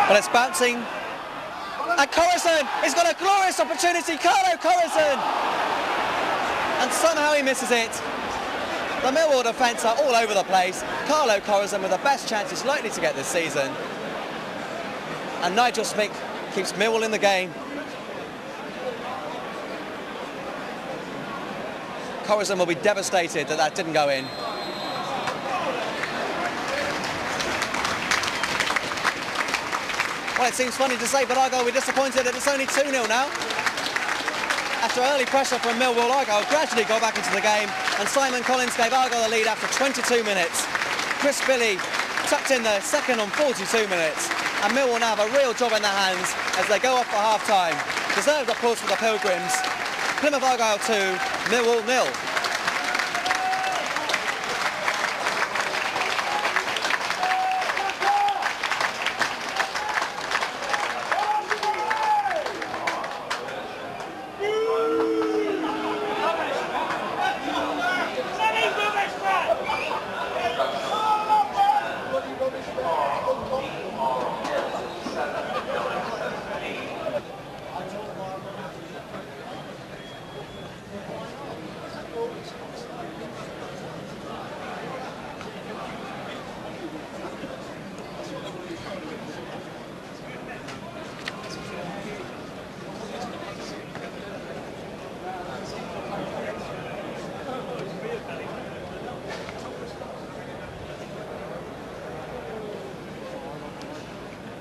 But it's bouncing. And Corazon has got a glorious opportunity. Carlo Corazon. And somehow he misses it. The Millwall defence are all over the place. Carlo Corazon with the best chances likely to get this season. And Nigel Spink keeps Millwall in the game. Corazon will be devastated that that didn't go in. Well, it seems funny to say, but Argyle will be disappointed that it's only 2-0 now. After early pressure from Millwall, Argyle gradually got back into the game, and Simon Collins gave Argyle the lead after 22 minutes. Chris Billy tucked in the second on 42 minutes, and Millwall now have a real job in their hands as they go off for half-time. Deserved applause for the Pilgrims. Plymouth Argyle 2, Millwall 0.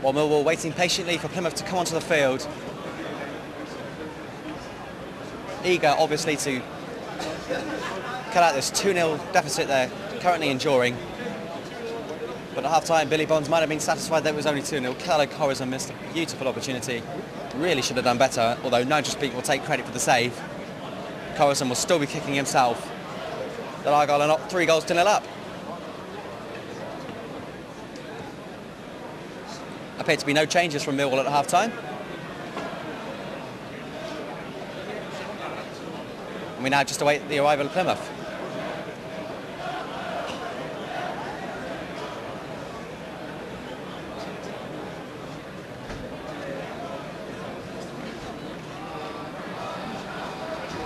while Millwall waiting patiently for Plymouth to come onto the field. Eager, obviously, to cut out this 2-0 deficit they're currently enduring. But at half-time, Billy Bonds might have been satisfied that it was only 2-0. Carlo Corazon missed a beautiful opportunity. Really should have done better, although Nigel Speak will take credit for the save. Corazon will still be kicking himself. That Argyle are not 3 goals to 0 up. Appear to be no changes from Millwall at half-time. And we now just await the arrival of Plymouth.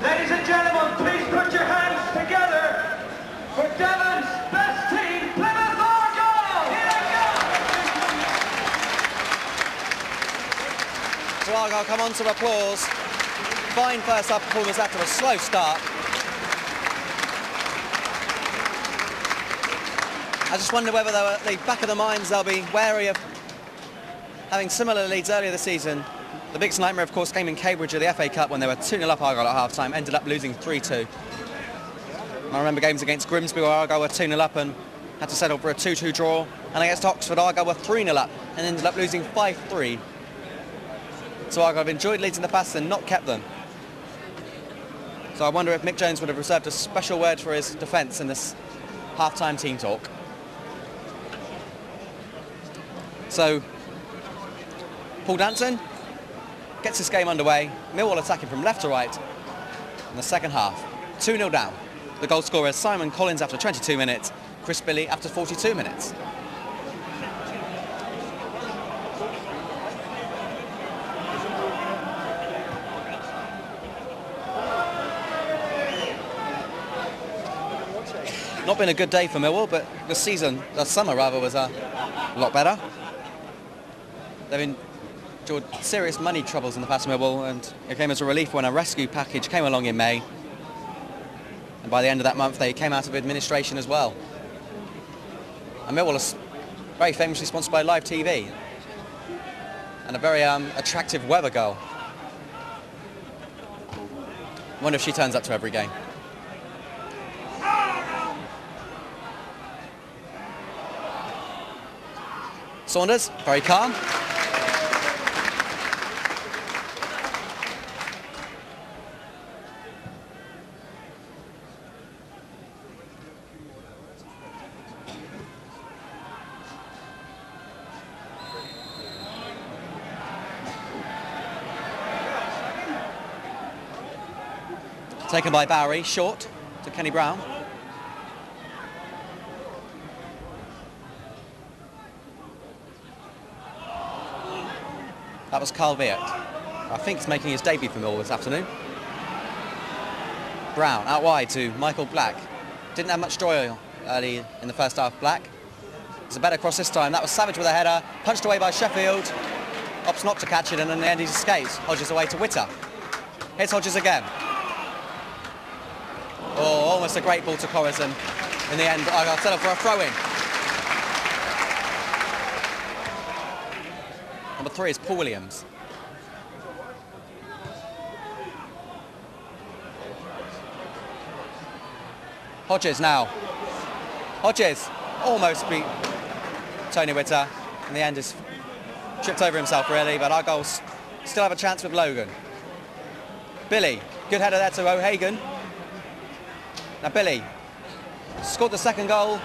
Ladies and gentlemen, please put your hands together for Devon's best team, Plymouth Argyle! Here they go! So Argyle come on to applause. Fine first half performance after a slow start. I just wonder whether at the back of their minds they'll be wary of having similar leads earlier this season. The biggest nightmare, of course, came in Cambridge at the FA Cup when they were 2-0 up Argyle at half-time, ended up losing 3-2. I remember games against Grimsby where Argyle were 2-0 up and had to settle for a 2-2 draw, and against Oxford, Argyle were 3-0 up and ended up losing 5-3. So Argyle have enjoyed leads in the past and not kept them. So I wonder if Mick Jones would have reserved a special word for his defence in this half-time team talk. So, Paul Danson gets this game underway. Millwall attacking from left to right in the second half. 2-0 down. The goal scorer is Simon Collins after 22 minutes, Chris Billy after 42 minutes. Not been a good day for Millwall, but the summer was a lot better. They've endured serious money troubles in the past, Millwall, and it came as a relief when a rescue package came along in May. And by the end of that month, they came out of administration as well. And Millwall is very famously sponsored by Live TV and a very attractive Weber girl. I wonder if she turns up to every game. Saunders, very calm. Taken by Bowery, short to Kenny Brown. That was Carl Viet. I think he's making his debut for Millwall this afternoon. Brown out wide to Michael Black. Didn't have much joy early in the first half, Black. It's a better cross this time. That was Savage with a header, punched away by Sheffield. Opts not to catch it, and in the end he escapes. Hodges away to Witter. Here's Hodges again. Oh, almost a great ball to Corazon. In the end, Argyle settled for a throw-in. Number 3 is Paul Williams. Hodges now. Hodges almost beat Tony Witter. In the end, has tripped over himself really, but Argyle still have a chance with Logan. Billy, good header there to O'Hagan. Now Billy scored the second goal.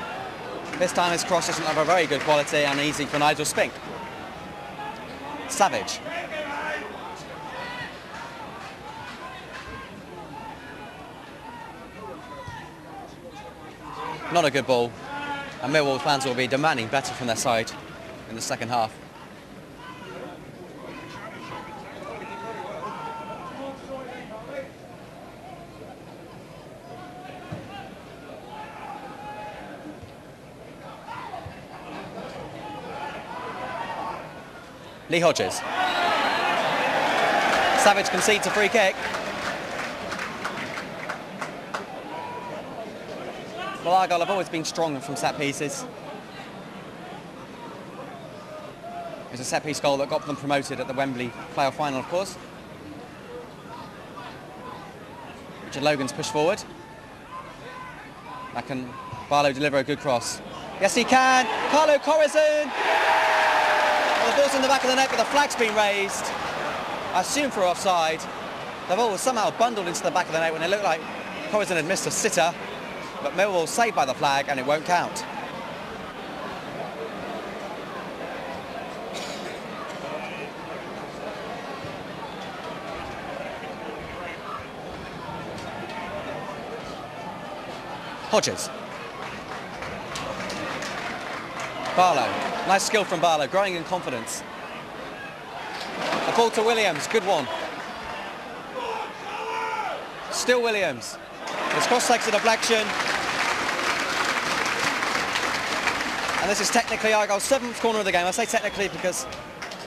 This time his cross doesn't have a very good quality and easy for Nigel Spink. Savage. Not a good ball. And Millwall fans will be demanding better from their side in the second half. Lee Hodges. Savage concedes a free kick. Well, Argyle have always been strong from set pieces. It was a set-piece goal that got them promoted at the Wembley playoff final, of course. Richard Logan's pushed forward. That can Barlow deliver a good cross? Yes, he can. Carlo Corazon. Well, the ball's in the back of the net, but the flag's been raised. I assume for offside. The ball was somehow bundled into the back of the net when it looked like Corazon had missed a sitter. But Millwall saved by the flag, and it won't count. Hodges. Barlow. Nice skill from Barlow, growing in confidence. A ball to Williams, good one. Still Williams. His cross takes a deflection. And this is technically Argyle's 7th corner of the game. I say technically because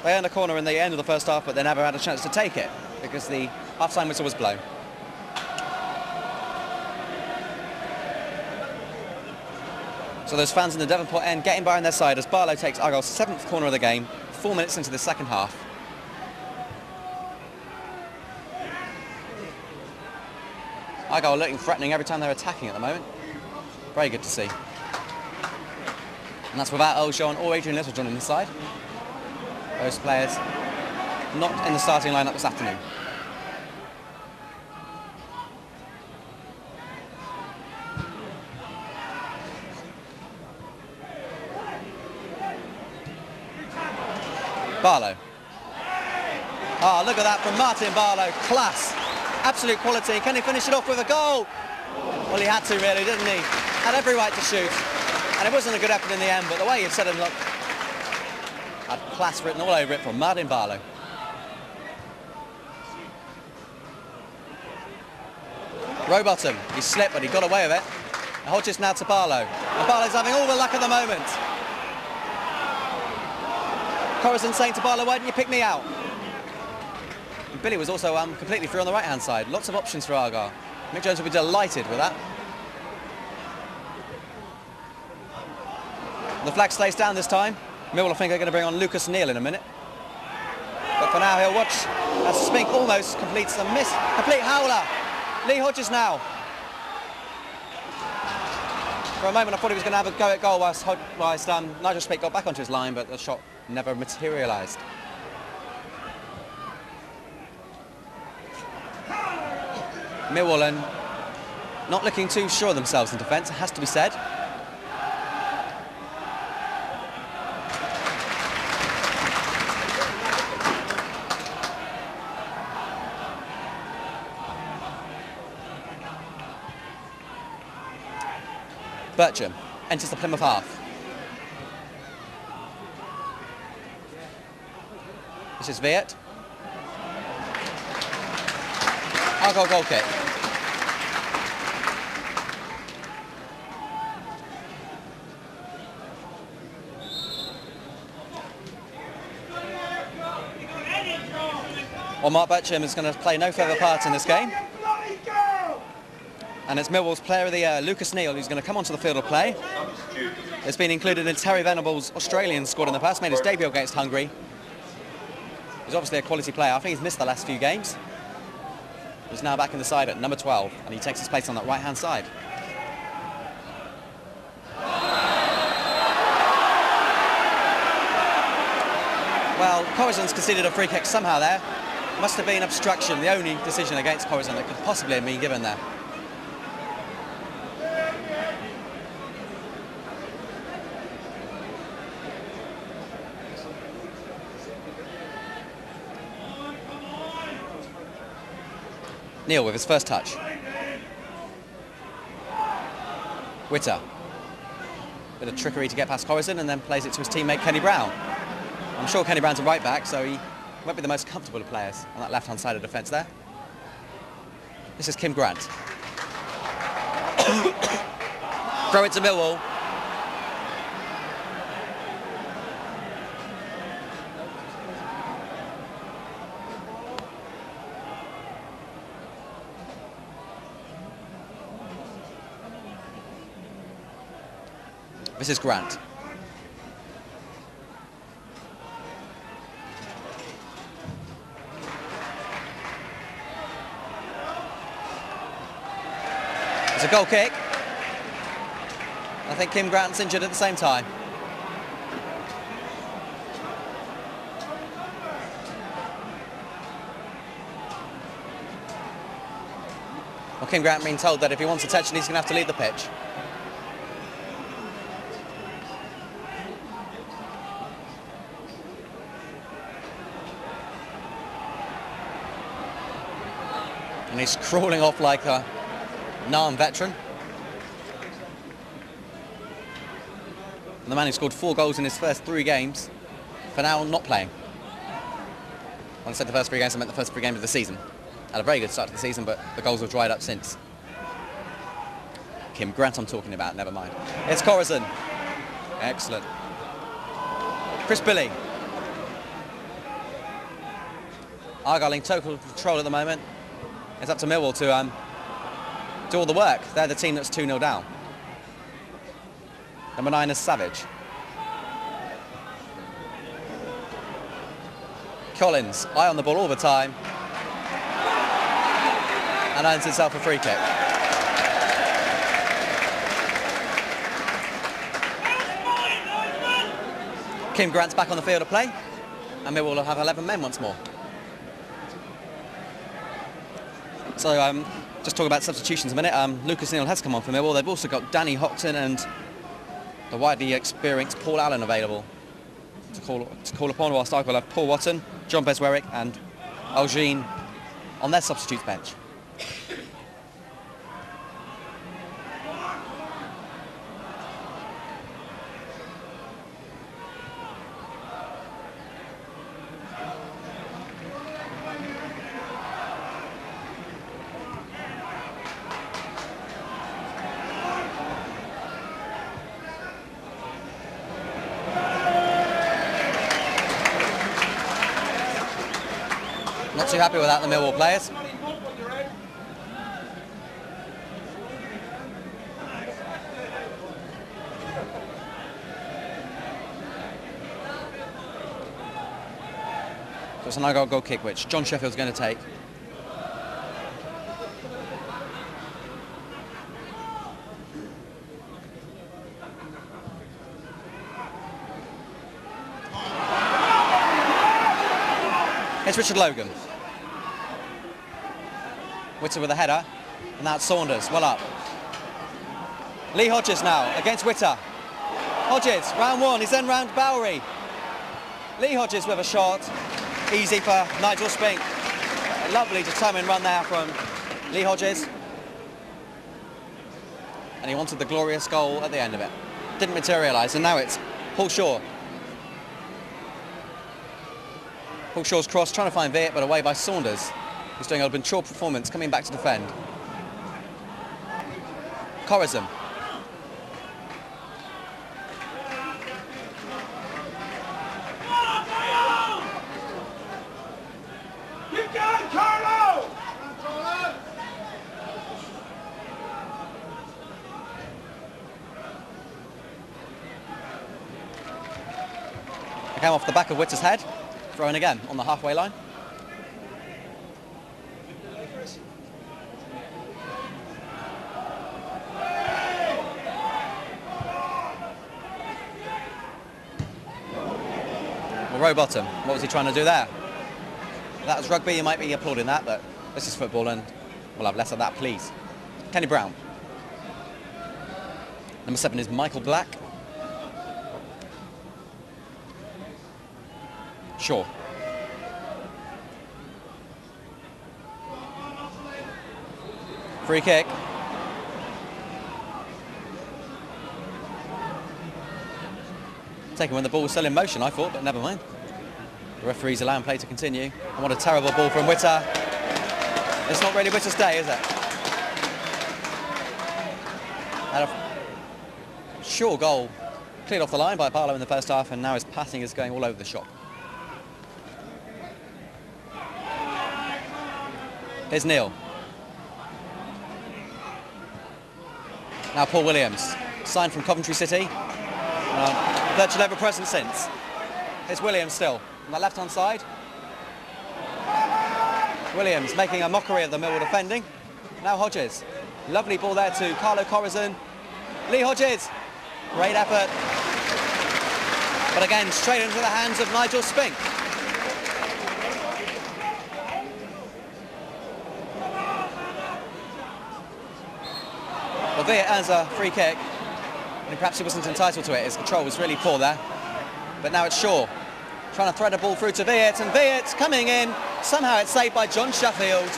they earned a corner in the end of the first half, but they never had a chance to take it because the half-time whistle was blown. So those fans in the Devonport end getting behind their side as Barlow takes Argyle's 7th corner of the game, 4 minutes into the second half. Argyle looking threatening every time they're attacking at the moment. Very good to see. And that's without Earlshaw or Adrian Littlejohn in the side. Those players not in the starting lineup this afternoon. Barlow. Oh, look at that from Martin Barlow. Class. Absolute quality. Can he finish it off with a goal? Well, he had to really, didn't he? Had every right to shoot. And it wasn't a good effort in the end, but the way he set him up had class written all over it from Martin Barlow. Rowbottom. He slipped, but he got away with it. Hodges now to Barlow. And Barlow's having all the luck of the moment. Corazon saying to Barlow, why didn't you pick me out? And Billy was also completely free on the right-hand side. Lots of options for Argyle. Mick Jones will be delighted with that. The flag stays down this time. Millwall, I think, are going to bring on Lucas Neal in a minute. But for now, he'll watch as Spink almost completes a miss. Complete howler. Lee Hodges now. For a moment, I thought he was going to have a go at goal whilst Nigel Spink got back onto his line, but the shot never materialised. Millwall not looking too sure of themselves in defence, it has to be said. Bertram enters the Plymouth half. This is Viet. Argyle goal kick. Well, Mark Bertram is going to play no further part in this game. And it's Millwall's player of the year, Lucas Neal, who's going to come onto the field of play. It's been included in Terry Venables' Australian squad in the past, made his debut against Hungary. He's obviously a quality player. I think he's missed the last few games. He's now back in the side at number 12, and he takes his place on that right-hand side. Well, Corazon's conceded a free kick somehow there. Must have been obstruction, the only decision against Corazon that could possibly have been given there. Neal with his first touch. Witter. Bit of trickery to get past Corazon and then plays it to his teammate Kenny Brown. I'm sure Kenny Brown's a right back, so he won't be the most comfortable of players on that left-hand side of defence there. This is Kim Grant. Throw it to Millwall. This is Grant. It's a goal kick. I think Kim Grant's injured at the same time. Well, Kim Grant being told that if he wants attention, he's going to have to leave the pitch. And he's crawling off like a Narm veteran. And the man who scored 4 goals in his first 3 games, for now not playing. When I said the first 3 games, I meant the first 3 games of the season. Had a very good start to the season, but the goals have dried up since. Kim Grant I'm talking about, never mind. It's Corazon. Excellent. Chris Billy. Argyle in total control at the moment. It's up to Millwall to do all the work. They're the team that's 2-0 down. Number 9 is Savage. Collins, eye on the ball all the time. And earns himself a free kick. Kim Grant's back on the field of play, and Millwall will have 11 men once more. So just talk about substitutions a minute. Lucas Neal has come on for Millwall. They've also got Danny Houghton and the widely experienced Paul Allen available to call upon, whilst Argyle have Paul Watton, John Beswerick and Algine on their substitutes bench. Not too happy with that, the Millwall players. So it's an Argyle goal kick, which John Sheffield's going to take. It's Richard Logan. Witter with a header, and that's Saunders, well up. Lee Hodges now against Witter. Hodges, round 1, he's then round Bowery. Lee Hodges with a shot, easy for Nigel Spink. A lovely determined run there from Lee Hodges. And he wanted the glorious goal at the end of it. Didn't materialise, and now it's Paul Shaw. Paul Shaw's cross, trying to find Viet, but away by Saunders, who's doing a mature performance, coming back to defend. Corazon. Keep going, Carlo! It came off the back of Witter's head. Thrown again on the halfway line. Well, Rowbottom, what was he trying to do there? If that was rugby, you might be applauding that, but this is football and we'll have less of that, please. Kenny Brown. Number 7 is Michael Black. Shaw. Free kick. Taken when the ball was still in motion, I thought, but never mind. The referee's allowing play to continue. And what a terrible ball from Witter. It's not really Witter's day, is it? Had a sure goal cleared off the line by Barlow in the first half, and now his passing is going all over the shop. Here's Neil. Now Paul Williams, signed from Coventry City. Virtually ever present since. Here's Williams still on the left-hand side. Williams making a mockery of the Millwall defending. Now Hodges. Lovely ball there to Carlo Corazon. Lee Hodges, great effort. But again, straight into the hands of Nigel Spink. Well, Viet earns a free kick, and perhaps he wasn't entitled to it. His control was really poor there. But now it's Shaw trying to thread a ball through to Viet, and Viet coming in. Somehow it's saved by John Sheffield.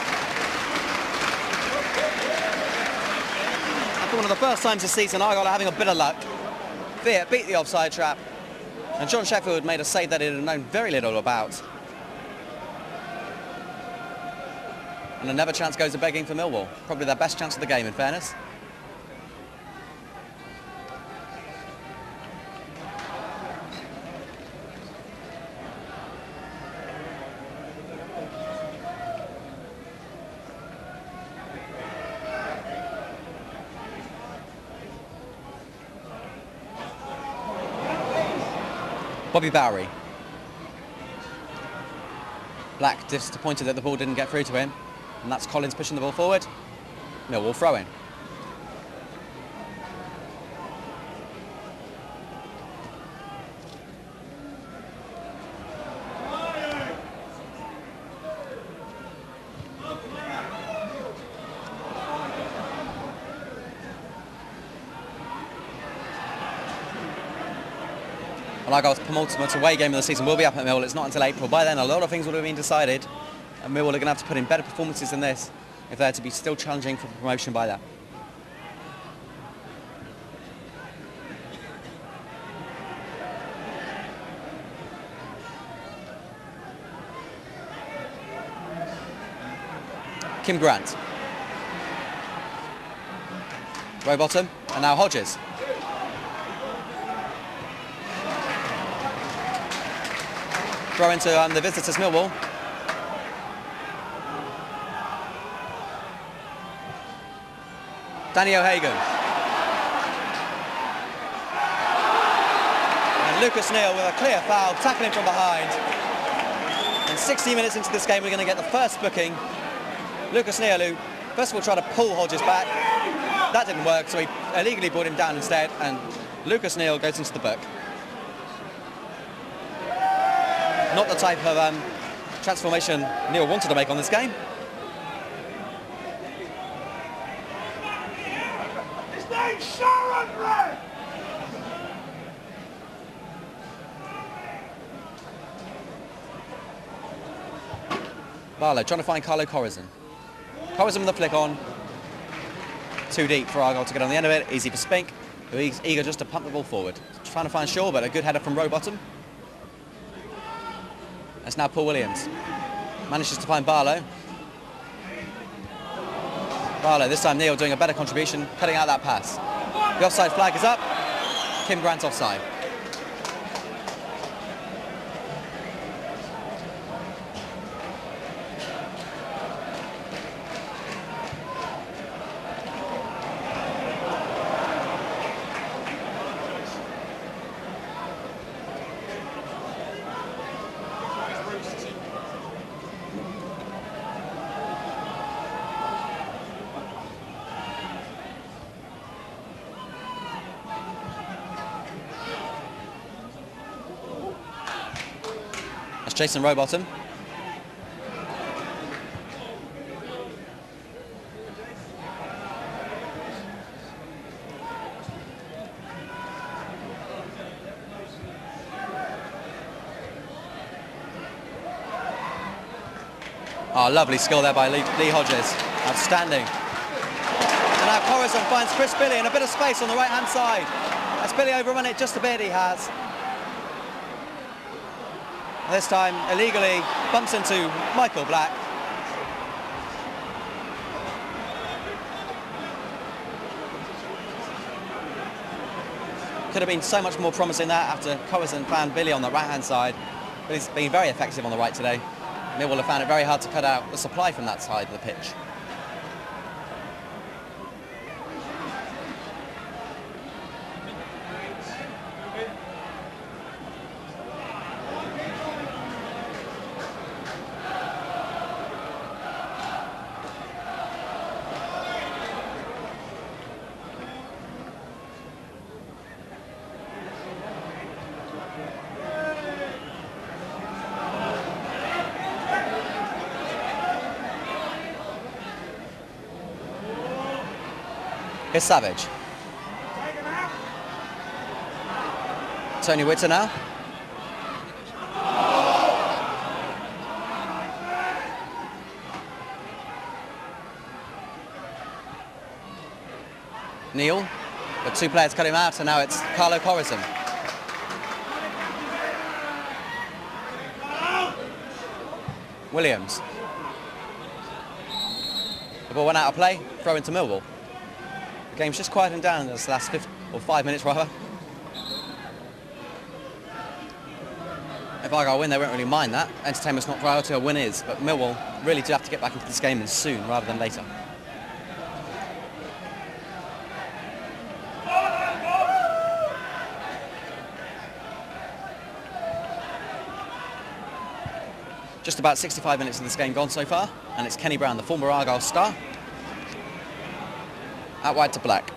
I think one of the first times this season Argyle are having a bit of luck. Viet beat the offside trap, and John Sheffield made a save that he had known very little about. And another chance goes a begging for Millwall. Probably their best chance of the game, in fairness. Bobby Bowery. Black disappointed that the ball didn't get through to him, and that's Collins pushing the ball forward. Millwall throw-in. Well, Argyle's penultimate away game of the season will be up at Millwall. It's not until April. By then, a lot of things will have been decided, and Millwall are going to have to put in better performances than this if they're to be still challenging for promotion by that. Kim Grant. Rowbottom, and now Hodges. Throw into the visitors, Millwall. Danny O'Hagan. And Lucas Neal with a clear foul, tackling from behind. And 60 minutes into this game, we're going to get the first booking. Lucas Neal, who first of all tried to pull Hodges back. That didn't work, so he illegally brought him down instead, and Lucas Neal goes into the book. Not the type of transformation Neil wanted to make on this game. His name's Sharon Ray! Barlow trying to find Carlo Corazon. Corazon with the flick on. Too deep for Argyle to get on the end of it. Easy for Spink, who's eager just to pump the ball forward. Trying to find Shaw, but a good header from Rowbottom. That's now Paul Williams. Manages to find Barlow. Barlow, this time Neil doing a better contribution, cutting out that pass. The offside flag is up. Kim Grant offside. Jason Rowbottom. Oh, lovely skill there by Lee Hodges. Outstanding. And now Corazon finds Chris Billy in a bit of space on the right-hand side. Has Billy overrun it just a bit? He has. This time, illegally, bumps into Michael Black. Could have been so much more promising that after Corazon found Billy on the right-hand side. But he's been very effective on the right today. Millwall have found it very hard to cut out the supply from that side of the pitch. Here's Savage. Tony Witter now. Neil, but two players cut him out, and now it's Carlo Corazon. Williams. The ball went out of play, throw into Millwall. The game's just quieting down in this last 5 minutes rather. If Argyle win, they won't really mind that. Entertainment's not priority, a win is, but Millwall really do have to get back into this game and soon rather than later. Just about 65 minutes of this game gone so far, and it's Kenny Brown, the former Argyle star, out wide to Black.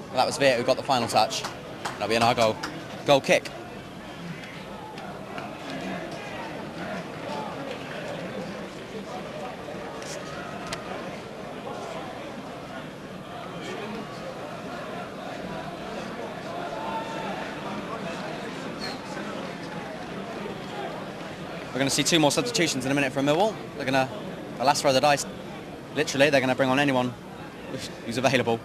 Well, that was Viet who got the final touch. That'll be an Argyle goal kick. We're going to see two more substitutions in a minute from Millwall. They're going to, the last throw of the dice, literally, they're going to bring on anyone who's available.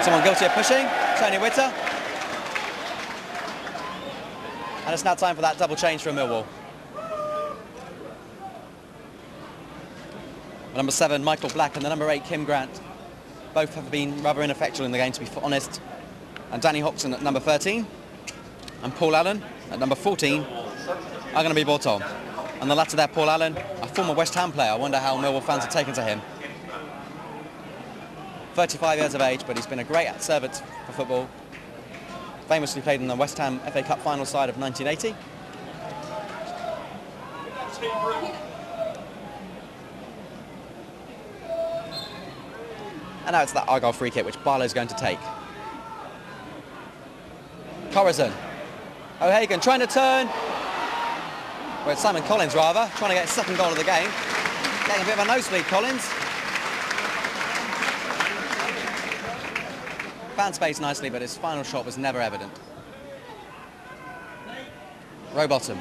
Someone guilty of pushing, Tony Witter. And it's now time for that double change from Millwall. The number 7, Michael Black, and the number 8, Kim Grant. Both have been rather ineffectual in the game, to be honest. And Danny Hodgson at number 13 and Paul Allen at number 14 are going to be brought on. And the latter there, Paul Allen, a former West Ham player. I wonder how Millwall fans have taken to him. 35 years of age, but he's been a great servant for football. Famously played in the West Ham FA Cup final side of 1980. And now it's that Argyle free kick, which Barlow's going to take. Corazon. O'Hagan trying to turn. Well, it's Simon Collins rather, trying to get his second goal of the game. Getting a bit of a nosebleed, Collins. Found space nicely, but his final shot was never evident. Rowbottom.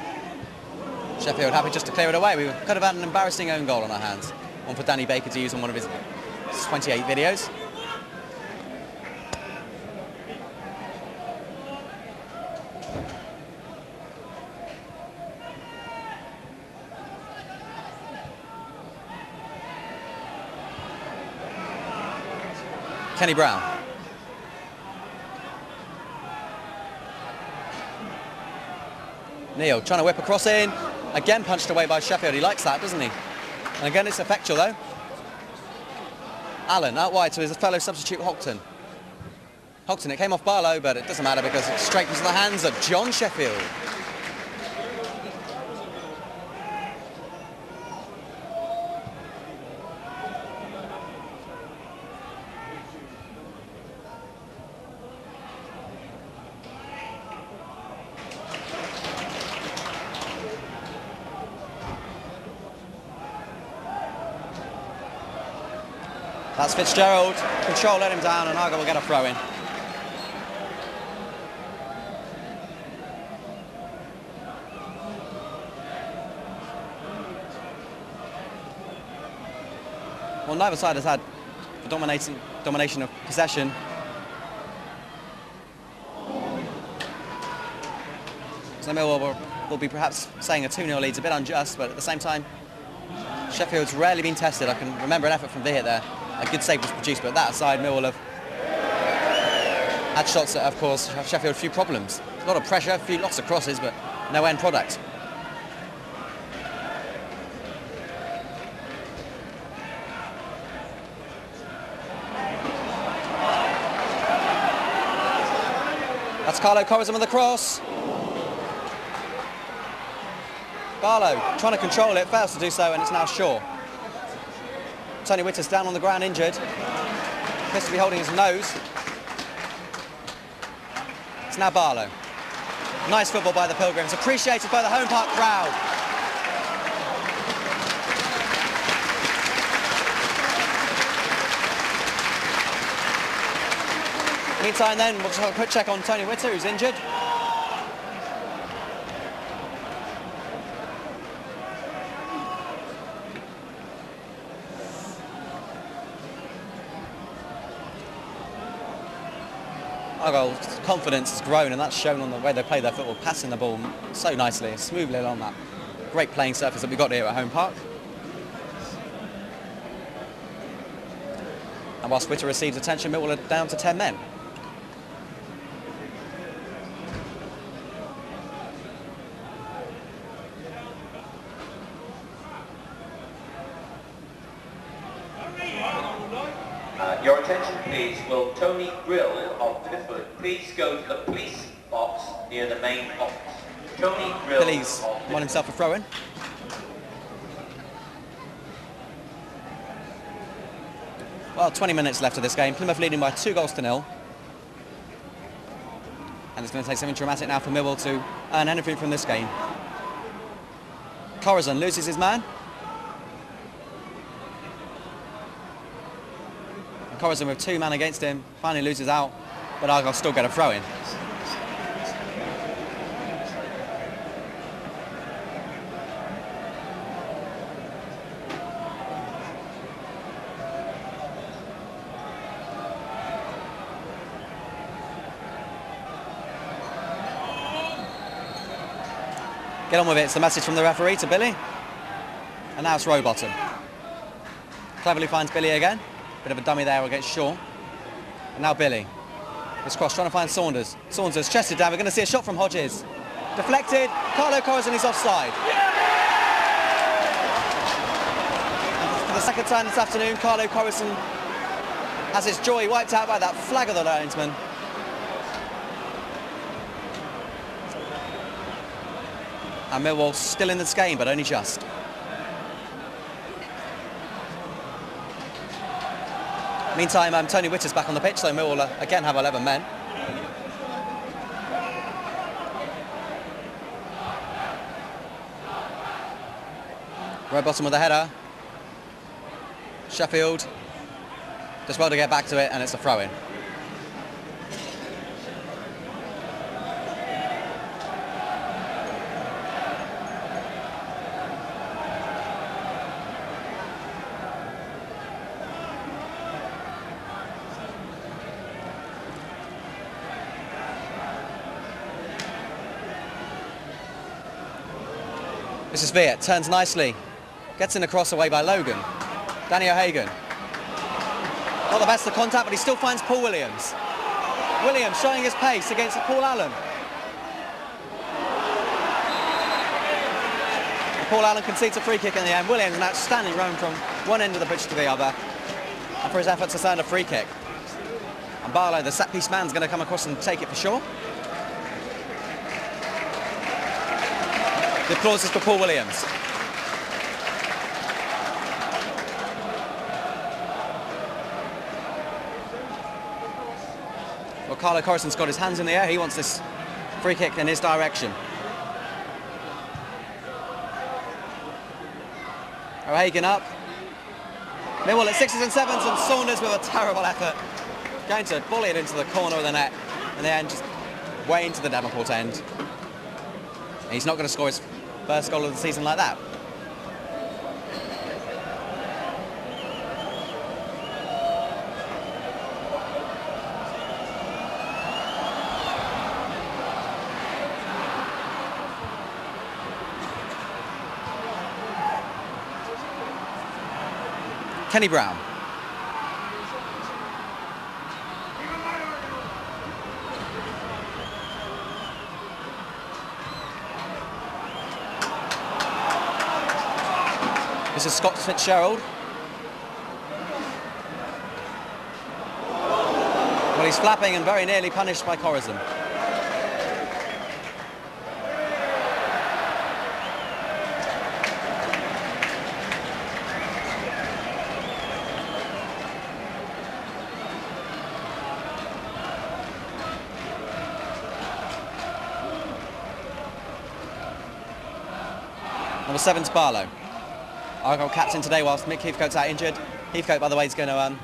Sheffield happy just to clear it away. We could have had an embarrassing own goal on our hands. One for Danny Baker to use on one of his 28 videos. Kenny Brown. Neil trying to whip a cross in. Again punched away by Sheffield. He likes that, doesn't he? And again it's effectual though. Allen out wide to his fellow substitute Houghton. Houghton, it came off Barlow, but it doesn't matter because it's straight into the hands of John Sheffield. That's Fitzgerald. Control let him down and Argyle will get a throw in. Well, neither side has had the domination of possession. So Millwall will be perhaps saying a 2-0 lead's a bit unjust, but at the same time, Sheffield's rarely been tested. I can remember an effort from Viet there. A good save was produced, but that aside, Millwall have had shots that, of course, have Sheffield a few problems. A lot of pressure, lots of crosses, but no end product. That's Carlo Corazon with the cross. Barlow trying to control it, fails to do so, and it's now Shaw. Tony Witter's down on the ground injured. Appears to be holding his nose. It's now Barlow. Nice football by the Pilgrims, appreciated by the home park crowd. Meantime then, we'll just have a quick check on Tony Witter, who's injured. Argyle's confidence has grown, and that's shown on the way they play their football, passing the ball so nicely, smoothly along that great playing surface that we got here at home park. And whilst Witter receives attention, Millwall are down to 10 men. Your attention please. Will Tony Grill of Plymouth please go to the police box near the main office? Tony Grill Billy's won himself a throw-in. Well, 20 minutes left of this game. Plymouth leading by 2-0. And it's going to take something dramatic now for Millwall to earn anything from this game. Corazon loses his man. Corazon with 2 men against him, finally loses out, but Argyle still get a throw in. Get on with it, it's the message from the referee to Billy. And now it's Rowbottom. Cleverly finds Billy again. Bit of a dummy there against Shaw. And now Billy. This cross trying to find Saunders. Saunders chested down. We're going to see a shot from Hodges. Deflected. Carlo Corazon is offside. And for the second time this afternoon, Carlo Corazon has his joy wiped out by that flag of the linesman. And Millwall still in this game, but only just. Meantime, Tony Witter's back on the pitch, so Millwall again have 11 men. Rowbottom with a header. Sheffield just well to get back to it, and it's a throw-in. This is Viet, turns nicely, gets in the cross away by Logan. Danny O'Hagan. Not the best of contact, but he still finds Paul Williams. Williams showing his pace against Paul Allen. And Paul Allen concedes a free kick in the end. Williams an outstanding run from one end of the pitch to the other, and for his efforts to earn a free kick. And Barlow, the set-piece man's going to come across and take it for sure. The applause is for Paul Williams. Well, Carlo Corazon's got his hands in the air. He wants this free kick in his direction. O'Hagan up. Millwall at 6s and 7s, and Saunders with a terrible effort. Going to volley it into the corner of the net. In the end, just way into the Devonport end. He's not going to score his first goal of the season like that. Kenny Brown. This is Scott Fitzgerald. Well, he's flapping and very nearly punished by Corazon. Number 7's Barlow. Argyle captain today whilst Mick Heathcote's out injured. Heathcote, by the way, is going to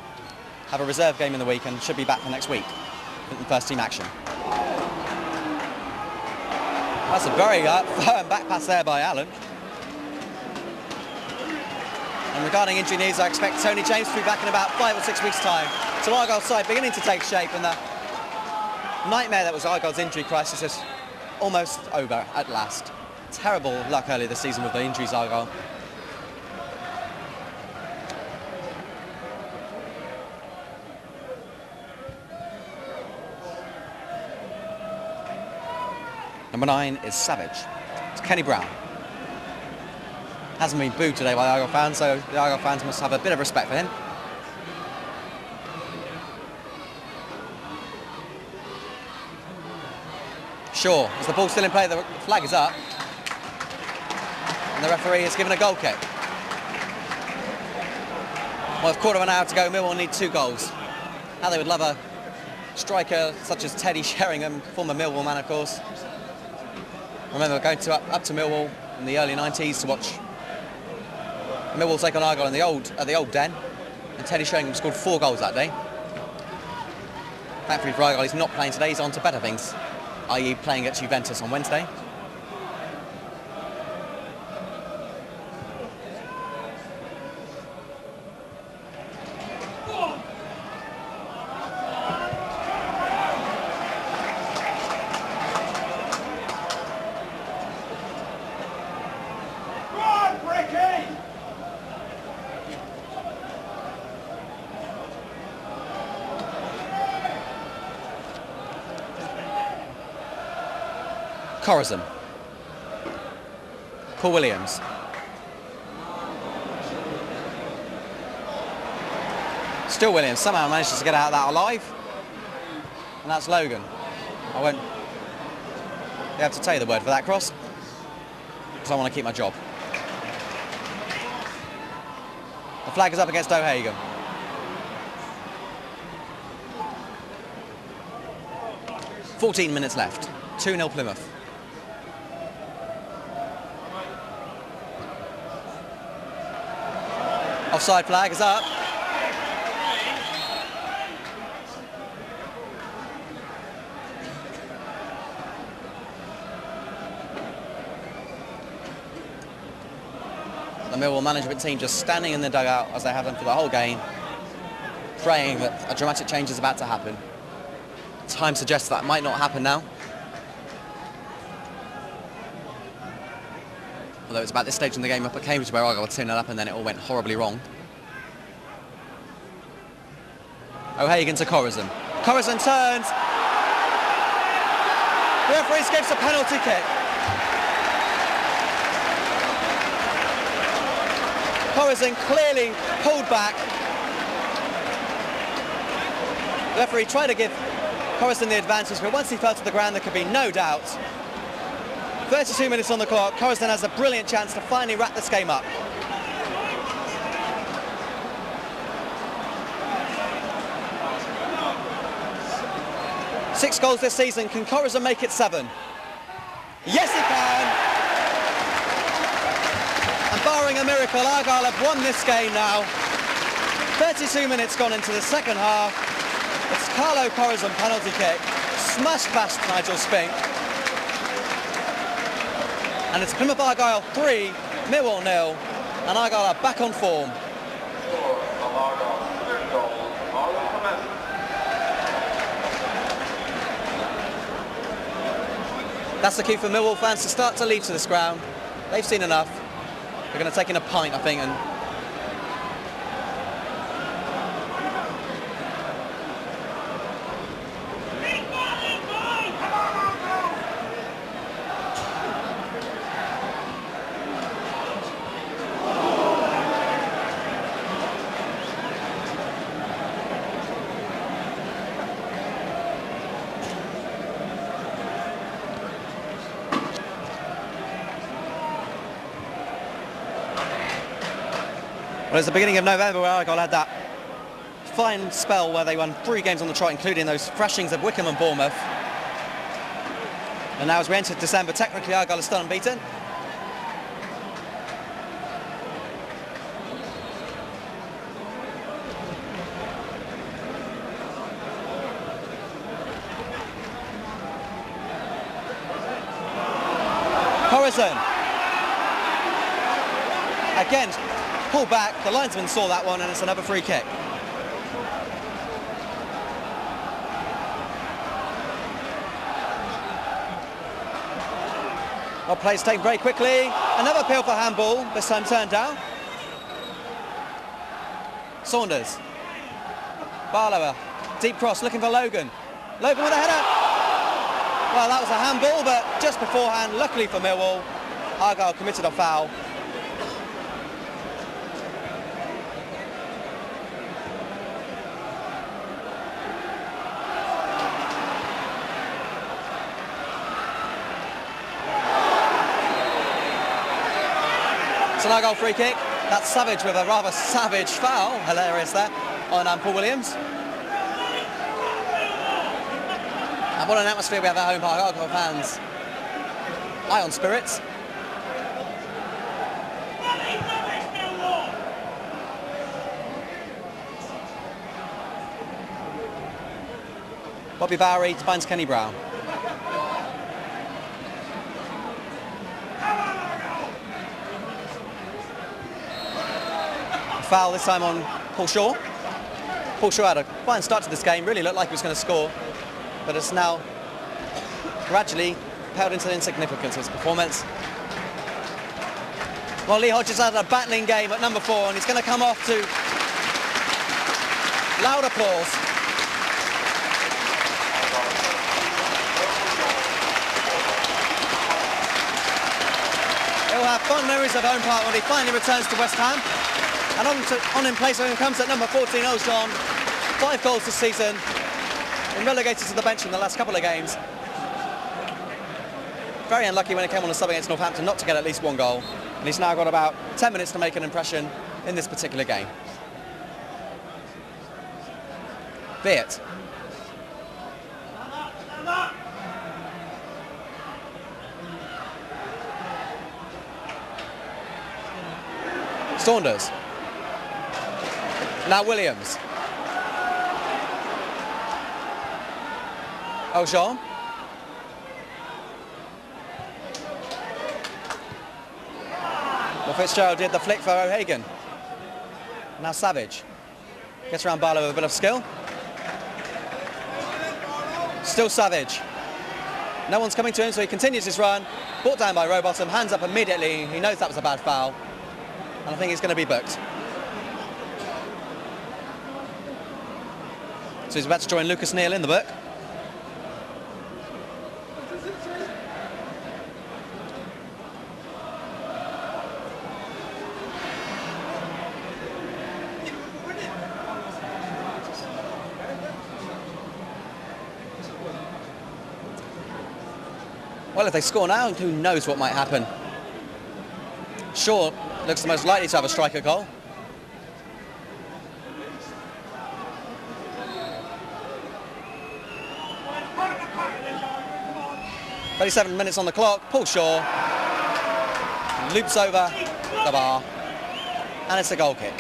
have a reserve game in the week and should be back for next week in first team action. That's a very firm back pass there by Allen. And regarding injury news, I expect Tony James to be back in about 5 or 6 weeks' time. So Argyle's side beginning to take shape, and the nightmare that was Argyle's injury crisis is almost over at last. Terrible luck earlier this season with the injuries, Argyle. Number 9 is Savage. It's Kenny Brown. Hasn't been booed today by the Argyle fans, so the Argyle fans must have a bit of respect for him. Shaw, as the ball's still in play, the flag is up. And the referee has given a goal kick. Well, with a quarter of an hour to go, Millwall need 2 goals. How they would love a striker such as Teddy Sheringham, former Millwall man, of course. I remember going up to Millwall in the early 90s to watch Millwall take on Argyle in the old den, and Teddy Sheringham scored 4 goals that day. Thankfully for Argyle, he's not playing today, he's on to better things, i.e. playing at Juventus on Wednesday. Corazon. Paul Williams. Still Williams somehow manages to get out of that alive. And that's Logan. I won't be able to tell you the word for that cross, because I want to keep my job. The flag is up against O'Hagan. "14 minutes left. 2-0 Plymouth. Offside flag is up. The Millwall management team just standing in the dugout, as they have done for the whole game, praying that a dramatic change is about to happen. Time suggests that might not happen now. Although it's about this stage in the game up at Cambridge where Argyle were 2-0 up and then it all went horribly wrong. O'Hagan to Corazon. Corazon turns. The referee gives a penalty kick. Corazon clearly pulled back. The referee tried to give Corazon the advantage, but once he fell to the ground there could be no doubt. 32 minutes on the clock. Corazon has a brilliant chance to finally wrap this game up. Six goals this season. Can Corazon make it 7? Yes, he can. And barring a miracle, Argyle have won this game now. 32 minutes gone into the second half. It's Carlo Corazon penalty kick, smashed past Nigel Spink. And it's Plymouth Argyle 3, Millwall 0, and Argyle are back on form. That's the cue for Millwall fans to start to leave to this ground. They've seen enough. They're going to take in a pint, I think, and well, it's the beginning of November where Argyle had that fine spell where they won 3 games on the trot, including those thrashings of Wycombe and Bournemouth. And now as we enter December, technically Argyle is still unbeaten. Harrison. Again, pull back. The linesman saw that one, and it's another free kick. Well, play's taken very quickly. Another appeal for handball, this time turned down. Saunders. Barlower. Deep cross, looking for Logan. Logan with a header. Well, that was a handball, but just beforehand, luckily for Millwall, Argyle committed a foul. It's an Argyle free kick. That's Savage with a rather savage foul. Hilarious there on Paul Williams. And what an atmosphere we have at home park. Argyle fans high on spirits. Bobby Bowery finds Kenny Brown. Foul this time on Paul Shaw. Paul Shaw had a fine start to this game, really looked like he was going to score, but it's now gradually paled into insignificance of his performance. Well, Lee Hodges had a battling game at number 4, and he's going to come off to loud applause. He'll have fond memories of home park when he finally returns to West Ham. And on in place when he comes at number 14, Ojan. 5 goals this season. Been relegated to the bench in the last couple of games. Very unlucky when he came on a sub against Northampton not to get at least 1 goal. And he's now got about 10 minutes to make an impression in this particular game. Viet. Saunders. Now Williams. Ojan. Well, Fitzgerald did the flick for O'Hagan. Now Savage. Gets around Barlow with a bit of skill. Still Savage. No one's coming to him, so he continues his run. Brought down by Rowbottom, hands up immediately. He knows that was a bad foul. And I think he's going to be booked. So he's about to join Lucas Neal in the book. Well, if they score now, who knows what might happen. Shaw looks the most likely to have a striker goal. 37 minutes on the clock. Paul Shaw loops over the bar, and it's a goal kick.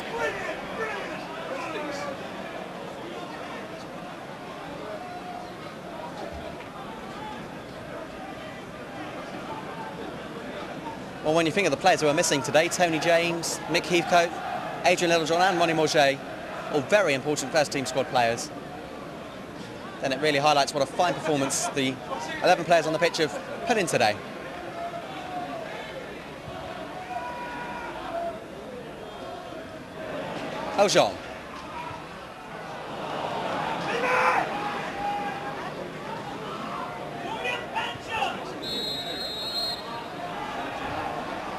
Well, when you think of the players who are missing today, Tony James, Mick Heathcote, Adrian Littlejohn and Ronnie Morget, all very important first team squad players, then it really highlights what a fine performance the 11 players on the pitch have put in today. Ojan.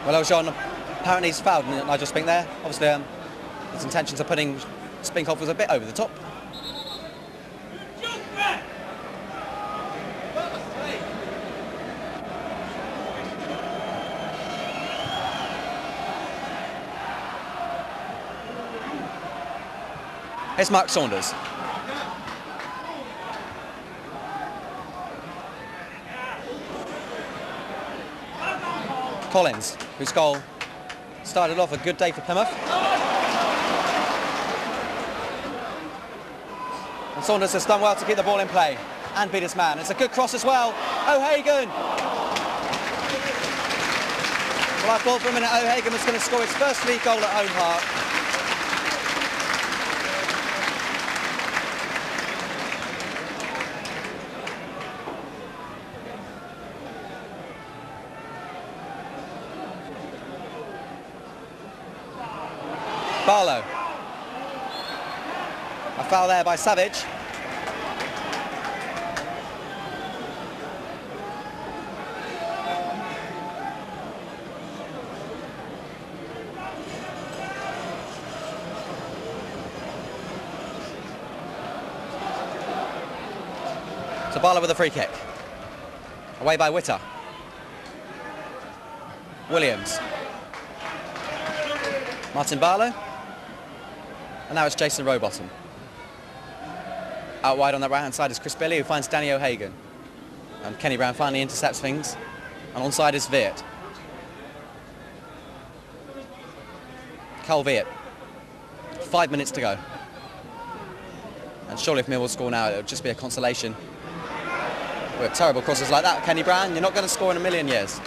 Well, Ojan apparently he's fouled Nigel Spink there. Obviously, his intentions of putting Spink off was a bit over the top. Here's Mark Saunders. Collins, whose goal started off a good day for Plymouth. And Saunders has done well to keep the ball in play and beat his man. It's a good cross as well. O'Hagan. I thought for a minute O'Hagan was going to score his first league goal at home park. Barlow. A foul there by Savage. So Barlow with a free kick. Away by Witter. Williams. Martin Barlow. And now it's Jason Rowbottom. Out wide on the right-hand side is Chris Billy, who finds Danny O'Hagan. And Kenny Brown finally intercepts things. And onside is Viet. Carl Viet. 5 minutes to go. And surely if Millwall score now, it would just be a consolation. With terrible crosses like that, Kenny Brown, you're not going to score in a million years.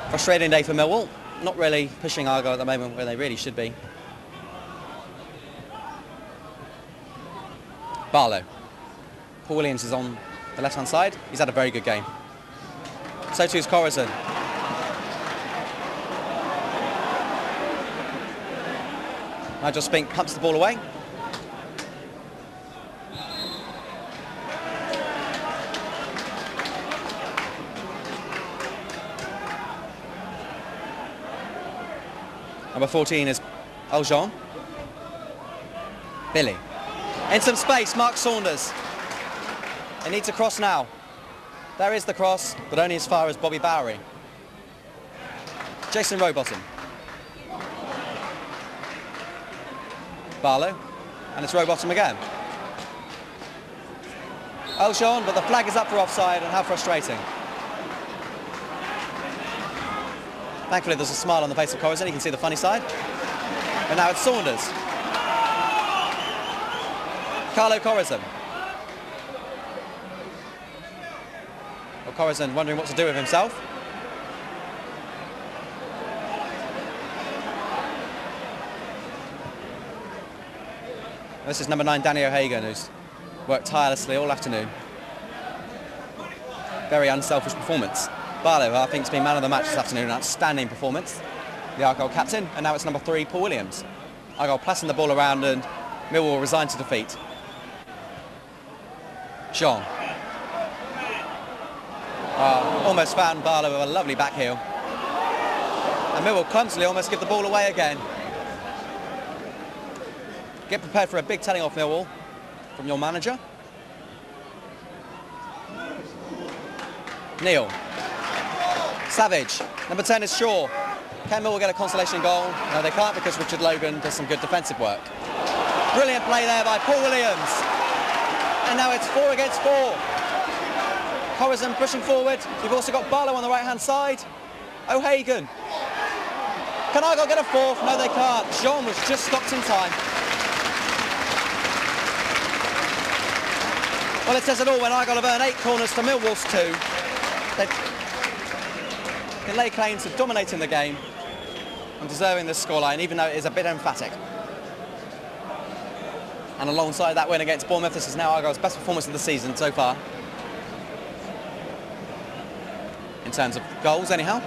Frustrating day for Millwall. Not really pushing Argyle at the moment where they really should be. Barlow. Paul Williams is on the left-hand side. He's had a very good game. So too is Corazon. Nigel Spink pumps the ball away. Number 14 is Aljon. Billy. In some space, Mark Saunders. It needs a cross now. There is the cross, but only as far as Bobby Bowery. Jason Rowbottom. Barlow. And it's Rowbottom again. Aljon, but the flag is up for offside, and how frustrating. Thankfully, there's a smile on the face of Corazon. You can see the funny side. And now it's Saunders. Carlo Corazon. Well, Corazon wondering what to do with himself. This is number 9, Danny O'Hagan, who's worked tirelessly all afternoon. Very unselfish performance. Barlow, I think, has been man of the match this afternoon. An outstanding performance. The Argyle captain, and now it's number 3, Paul Williams. Argyle passing the ball around and Millwall resigned to defeat. Jean. Almost found Barlow with a lovely back heel. And Millwall clumsily almost give the ball away again. Get prepared for a big telling off, Millwall, from your manager. Neil. Savage. Number 10 is Shaw. Can Millwall get a consolation goal? No, they can't, because Richard Logan does some good defensive work. Brilliant play there by Paul Williams. And now it's 4 against 4. Corazon pushing forward. You've also got Barlow on the right-hand side. O'Hagan. Can Argyle get a fourth? No, they can't. Jean was just stopped in time. Well, it says it all when Argyle have earned 8 corners to Millwall's 2. They can lay claim to dominating the game and deserving this scoreline, even though it is a bit emphatic. And alongside that win against Bournemouth, this is now Argyle's best performance of the season so far. In terms of goals, anyhow.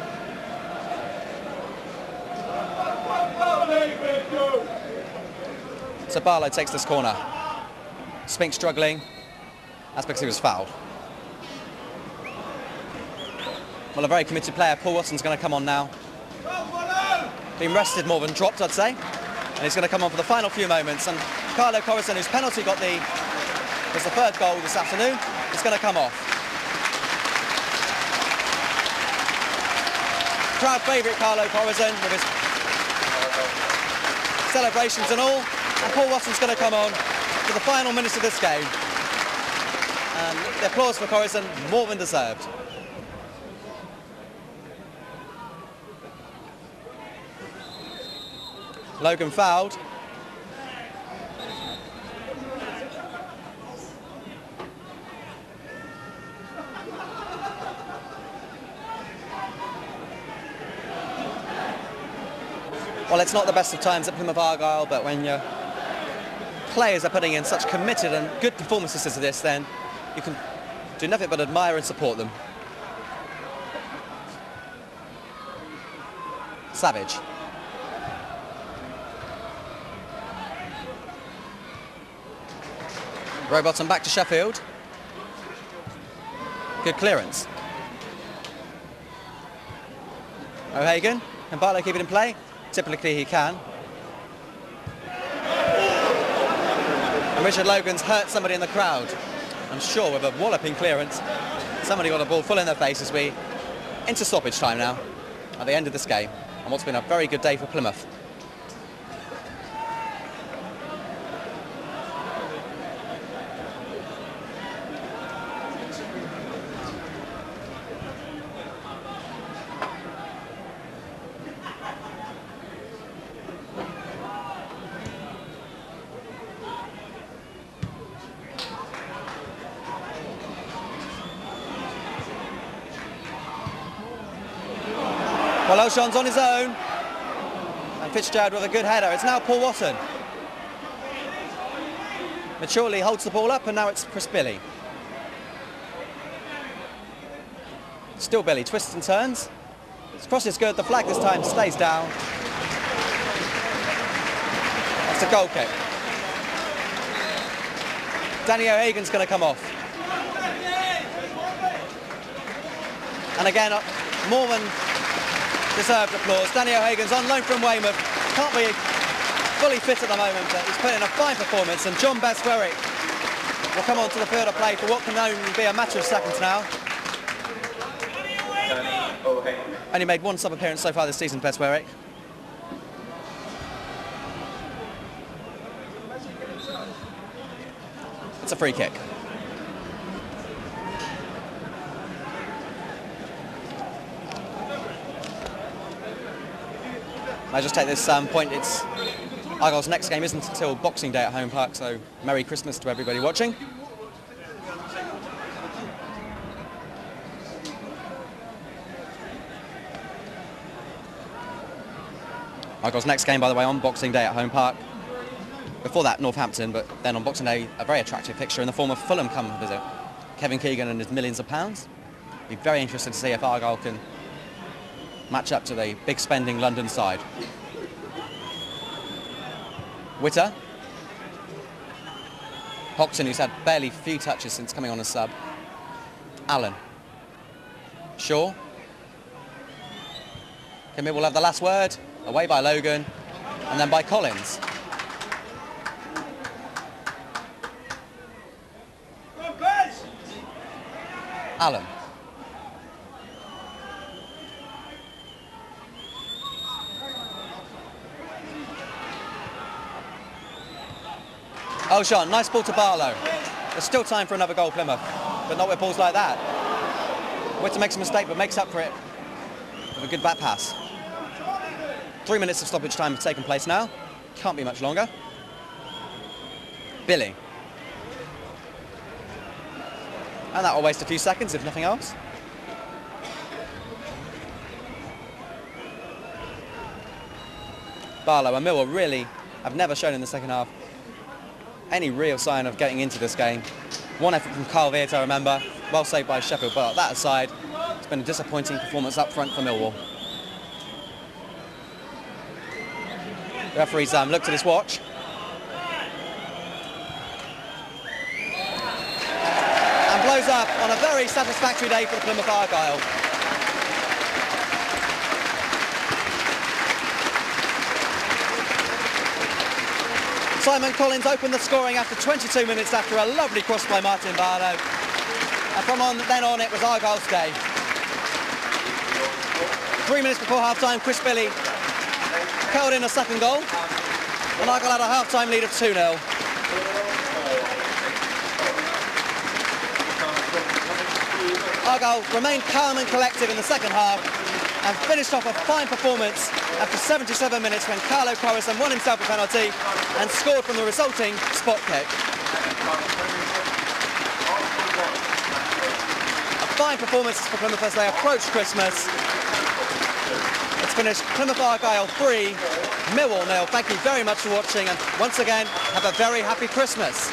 So Barlow takes this corner. Spink struggling. That's because he was fouled. Well, a very committed player, Paul Watson's going to come on now. Been rested more than dropped, I'd say. And he's going to come on for the final few moments. And Carlo Corazon, whose penalty was the third goal this afternoon, is going to come off. Crowd favourite Carlo Corazon with his celebrations and all, and Paul Watson's going to come on for the final minutes of this game. And the applause for Corazon, more than deserved. Logan fouled. Well, it's not the best of times at Plymouth Argyle, but when your players are putting in such committed and good performances as this, then you can do nothing but admire and support them. Savage. Rowbottom back to Sheffield. Good clearance. O'Hagan. Can Barlow keep it in play? Typically he can. And Richard Logan's hurt somebody in the crowd. I'm sure with a walloping clearance. Somebody got a ball full in their face as we into stoppage time now at the end of this game. And what's been a very good day for Plymouth. Well, O'Shawn's on his own, and Fitzgerald with a good header. It's now Paul Watson. Maturely holds the ball up, and now it's Chris Billy. Still Billy, twists and turns. His cross is good, the flag this time stays down. That's a goal kick. Danny O'Hagan's going to come off. And again, more than deserved applause. Danny O'Hagan's on loan from Weymouth. Can't be fully fit at the moment, but he's put in a fine performance. And John Beswerick will come onto the field of play for what can only be a matter of seconds now. Only made one sub-appearance so far this season, Beswerick. It's a free kick. I just take this point, it's Argyle's next game isn't until Boxing Day at Home Park, so Merry Christmas to everybody watching. Argyle's next game, by the way, on Boxing Day at Home Park. Before that, Northampton, but then on Boxing Day, a very attractive fixture in the form of Fulham come visit Kevin Keegan and his millions of pounds. Be very interested to see if Argyle can match up to the big spending London side. Witter. Hoxton, who's had barely few touches since coming on as sub. Allen. Shaw. Can Millwall have the last word? Away by Logan, and then by Collins. Allen. O'Shawn, nice ball to Barlow. There's still time for another goal, Plymouth, but not with balls like that. Witter makes a mistake, but makes up for it with a good back pass. 3 minutes of stoppage time have taken place now. Can't be much longer. Billy. And that will waste a few seconds, if nothing else. Barlow and Millwall really have never shown in the second half any real sign of getting into this game. One effort from Carl Veert, I remember, well saved by Sheffield, but that aside, it's been a disappointing performance up front for Millwall. The referee's looked at his watch. And blows up on a very satisfactory day for the Plymouth Argyle. Simon Collins opened the scoring after 22 minutes after a lovely cross by Martin Barlow. And from then on, it was Argyle's day. 3 minutes before half-time, Chris Billy curled in a second goal, and Argyle had a half-time lead of 2-0. Argyle remained calm and collective in the second half and finished off a fine performance after 77 minutes when Carlo Corrison won himself a penalty and scored from the resulting spot kick. A fine performance for Plymouth as they approach Christmas. It's finished Plymouth Argyle 3, Millwall 0. Thank you very much for watching, and once again, have a very happy Christmas.